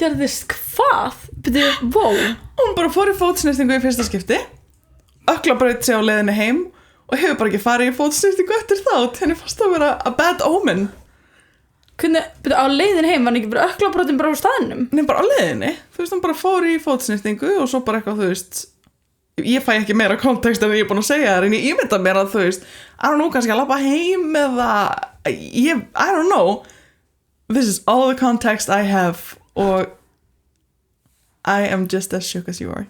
Gerðist hvað? Byrju, wow. Hún bara fór í fótsnirtingu í fyrsta skipti, ökklabraut sig á leiðinni heim og hefur bara ekki farið í fótsnýrtingu eftir þá, henni fannst það vera a bad omen. Hvernig, á leiðin heim var hann ekki bara ökklabrotin bara á staðnum? Nei, bara á leiðinni, þú veist, hann bara fór í fótsnýrtingu og svo bara eitthvað, þú veist, ég fæ ekki meira kontekst en ég er búin að segja þér, en ég ímynda mér að, þú veist, I don't know, kannski að labba heim eða, I don't know, this is all the context I have og I am just as shook as you are.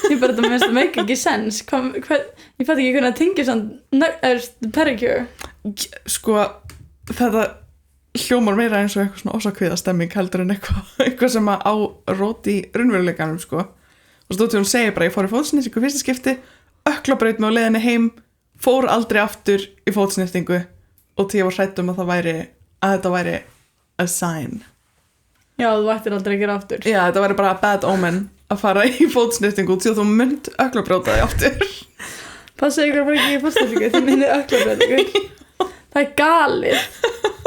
Ég bara, það minnst að make ekki sense. Ég fætti ekki hvernig að tengja svona pedicure. Sko, þetta hljómar meira eins og eitthvað svona ósakviðastemming heldur en eitthvað sem að á rót í raunveruleikanum, sko. Og svo hún segir bara, ég fór í fótsnýrtingu fyrsta skipti, ökklabraut mig á leiðinni heim, fór aldrei aftur í fótsnýrtingu og því ég var hrædd að þetta væri a sign. Já, þú ættir aldrei að gera aftur. Já, þetta væri bara bad omen að fara í fótsnýrtingu því að þú mynd ökklabróta þig aftur. Passa ykkur bara ekki í fótsnýrtingu því minni ökklabrótingu. Það er galið.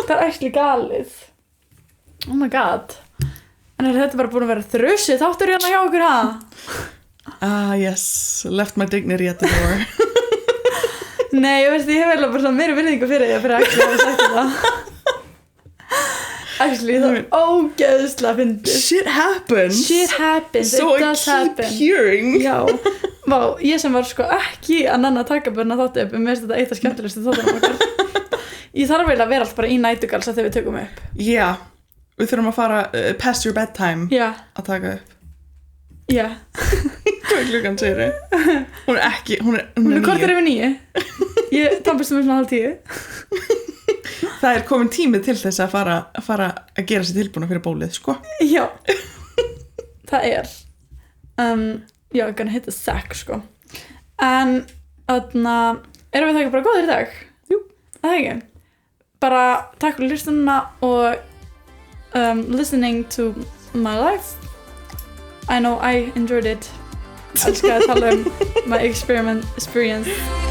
Það er actually galið. Oh my god. En þetta bara búin að vera þrusið þáttur hérna hjá okkur, ha? Yes, left my dignity at the door. Nei, ég veist, ég hef vel bara svona meira virðingu fyrir því að fyrir actually hafa sagt þetta. Actually, það er ógeðslega fyndið. Shit happens. Shit happens, so it does happen. So I keep hearing. Já, vá, ég sem var sko ekki að nanna að taka börna þáttu upp, mér finnst þetta eitt af skemmtilegustu þáttunum okkar. Ég þarf vel að vera allt bara í nætugalsa þegar við tökum upp. Já, við þurfum að fara past your bedtime að taka upp. Já. Hvað klukkan segir þau? Hún er ekki, hún er korter yfir 9. Ég tampist um svona 8:30. Það er komin tími til þess að fara að gera sér tilbúna fyrir bólið, sko. Já, það er. Já, gonna hit the sack, sko. En, erum við það ekki bara góðir í dag? Jú. Það er ekki. Bara takk fyrir hlustunina og listening to my life. I know I enjoyed it. Elskar að tala my experience.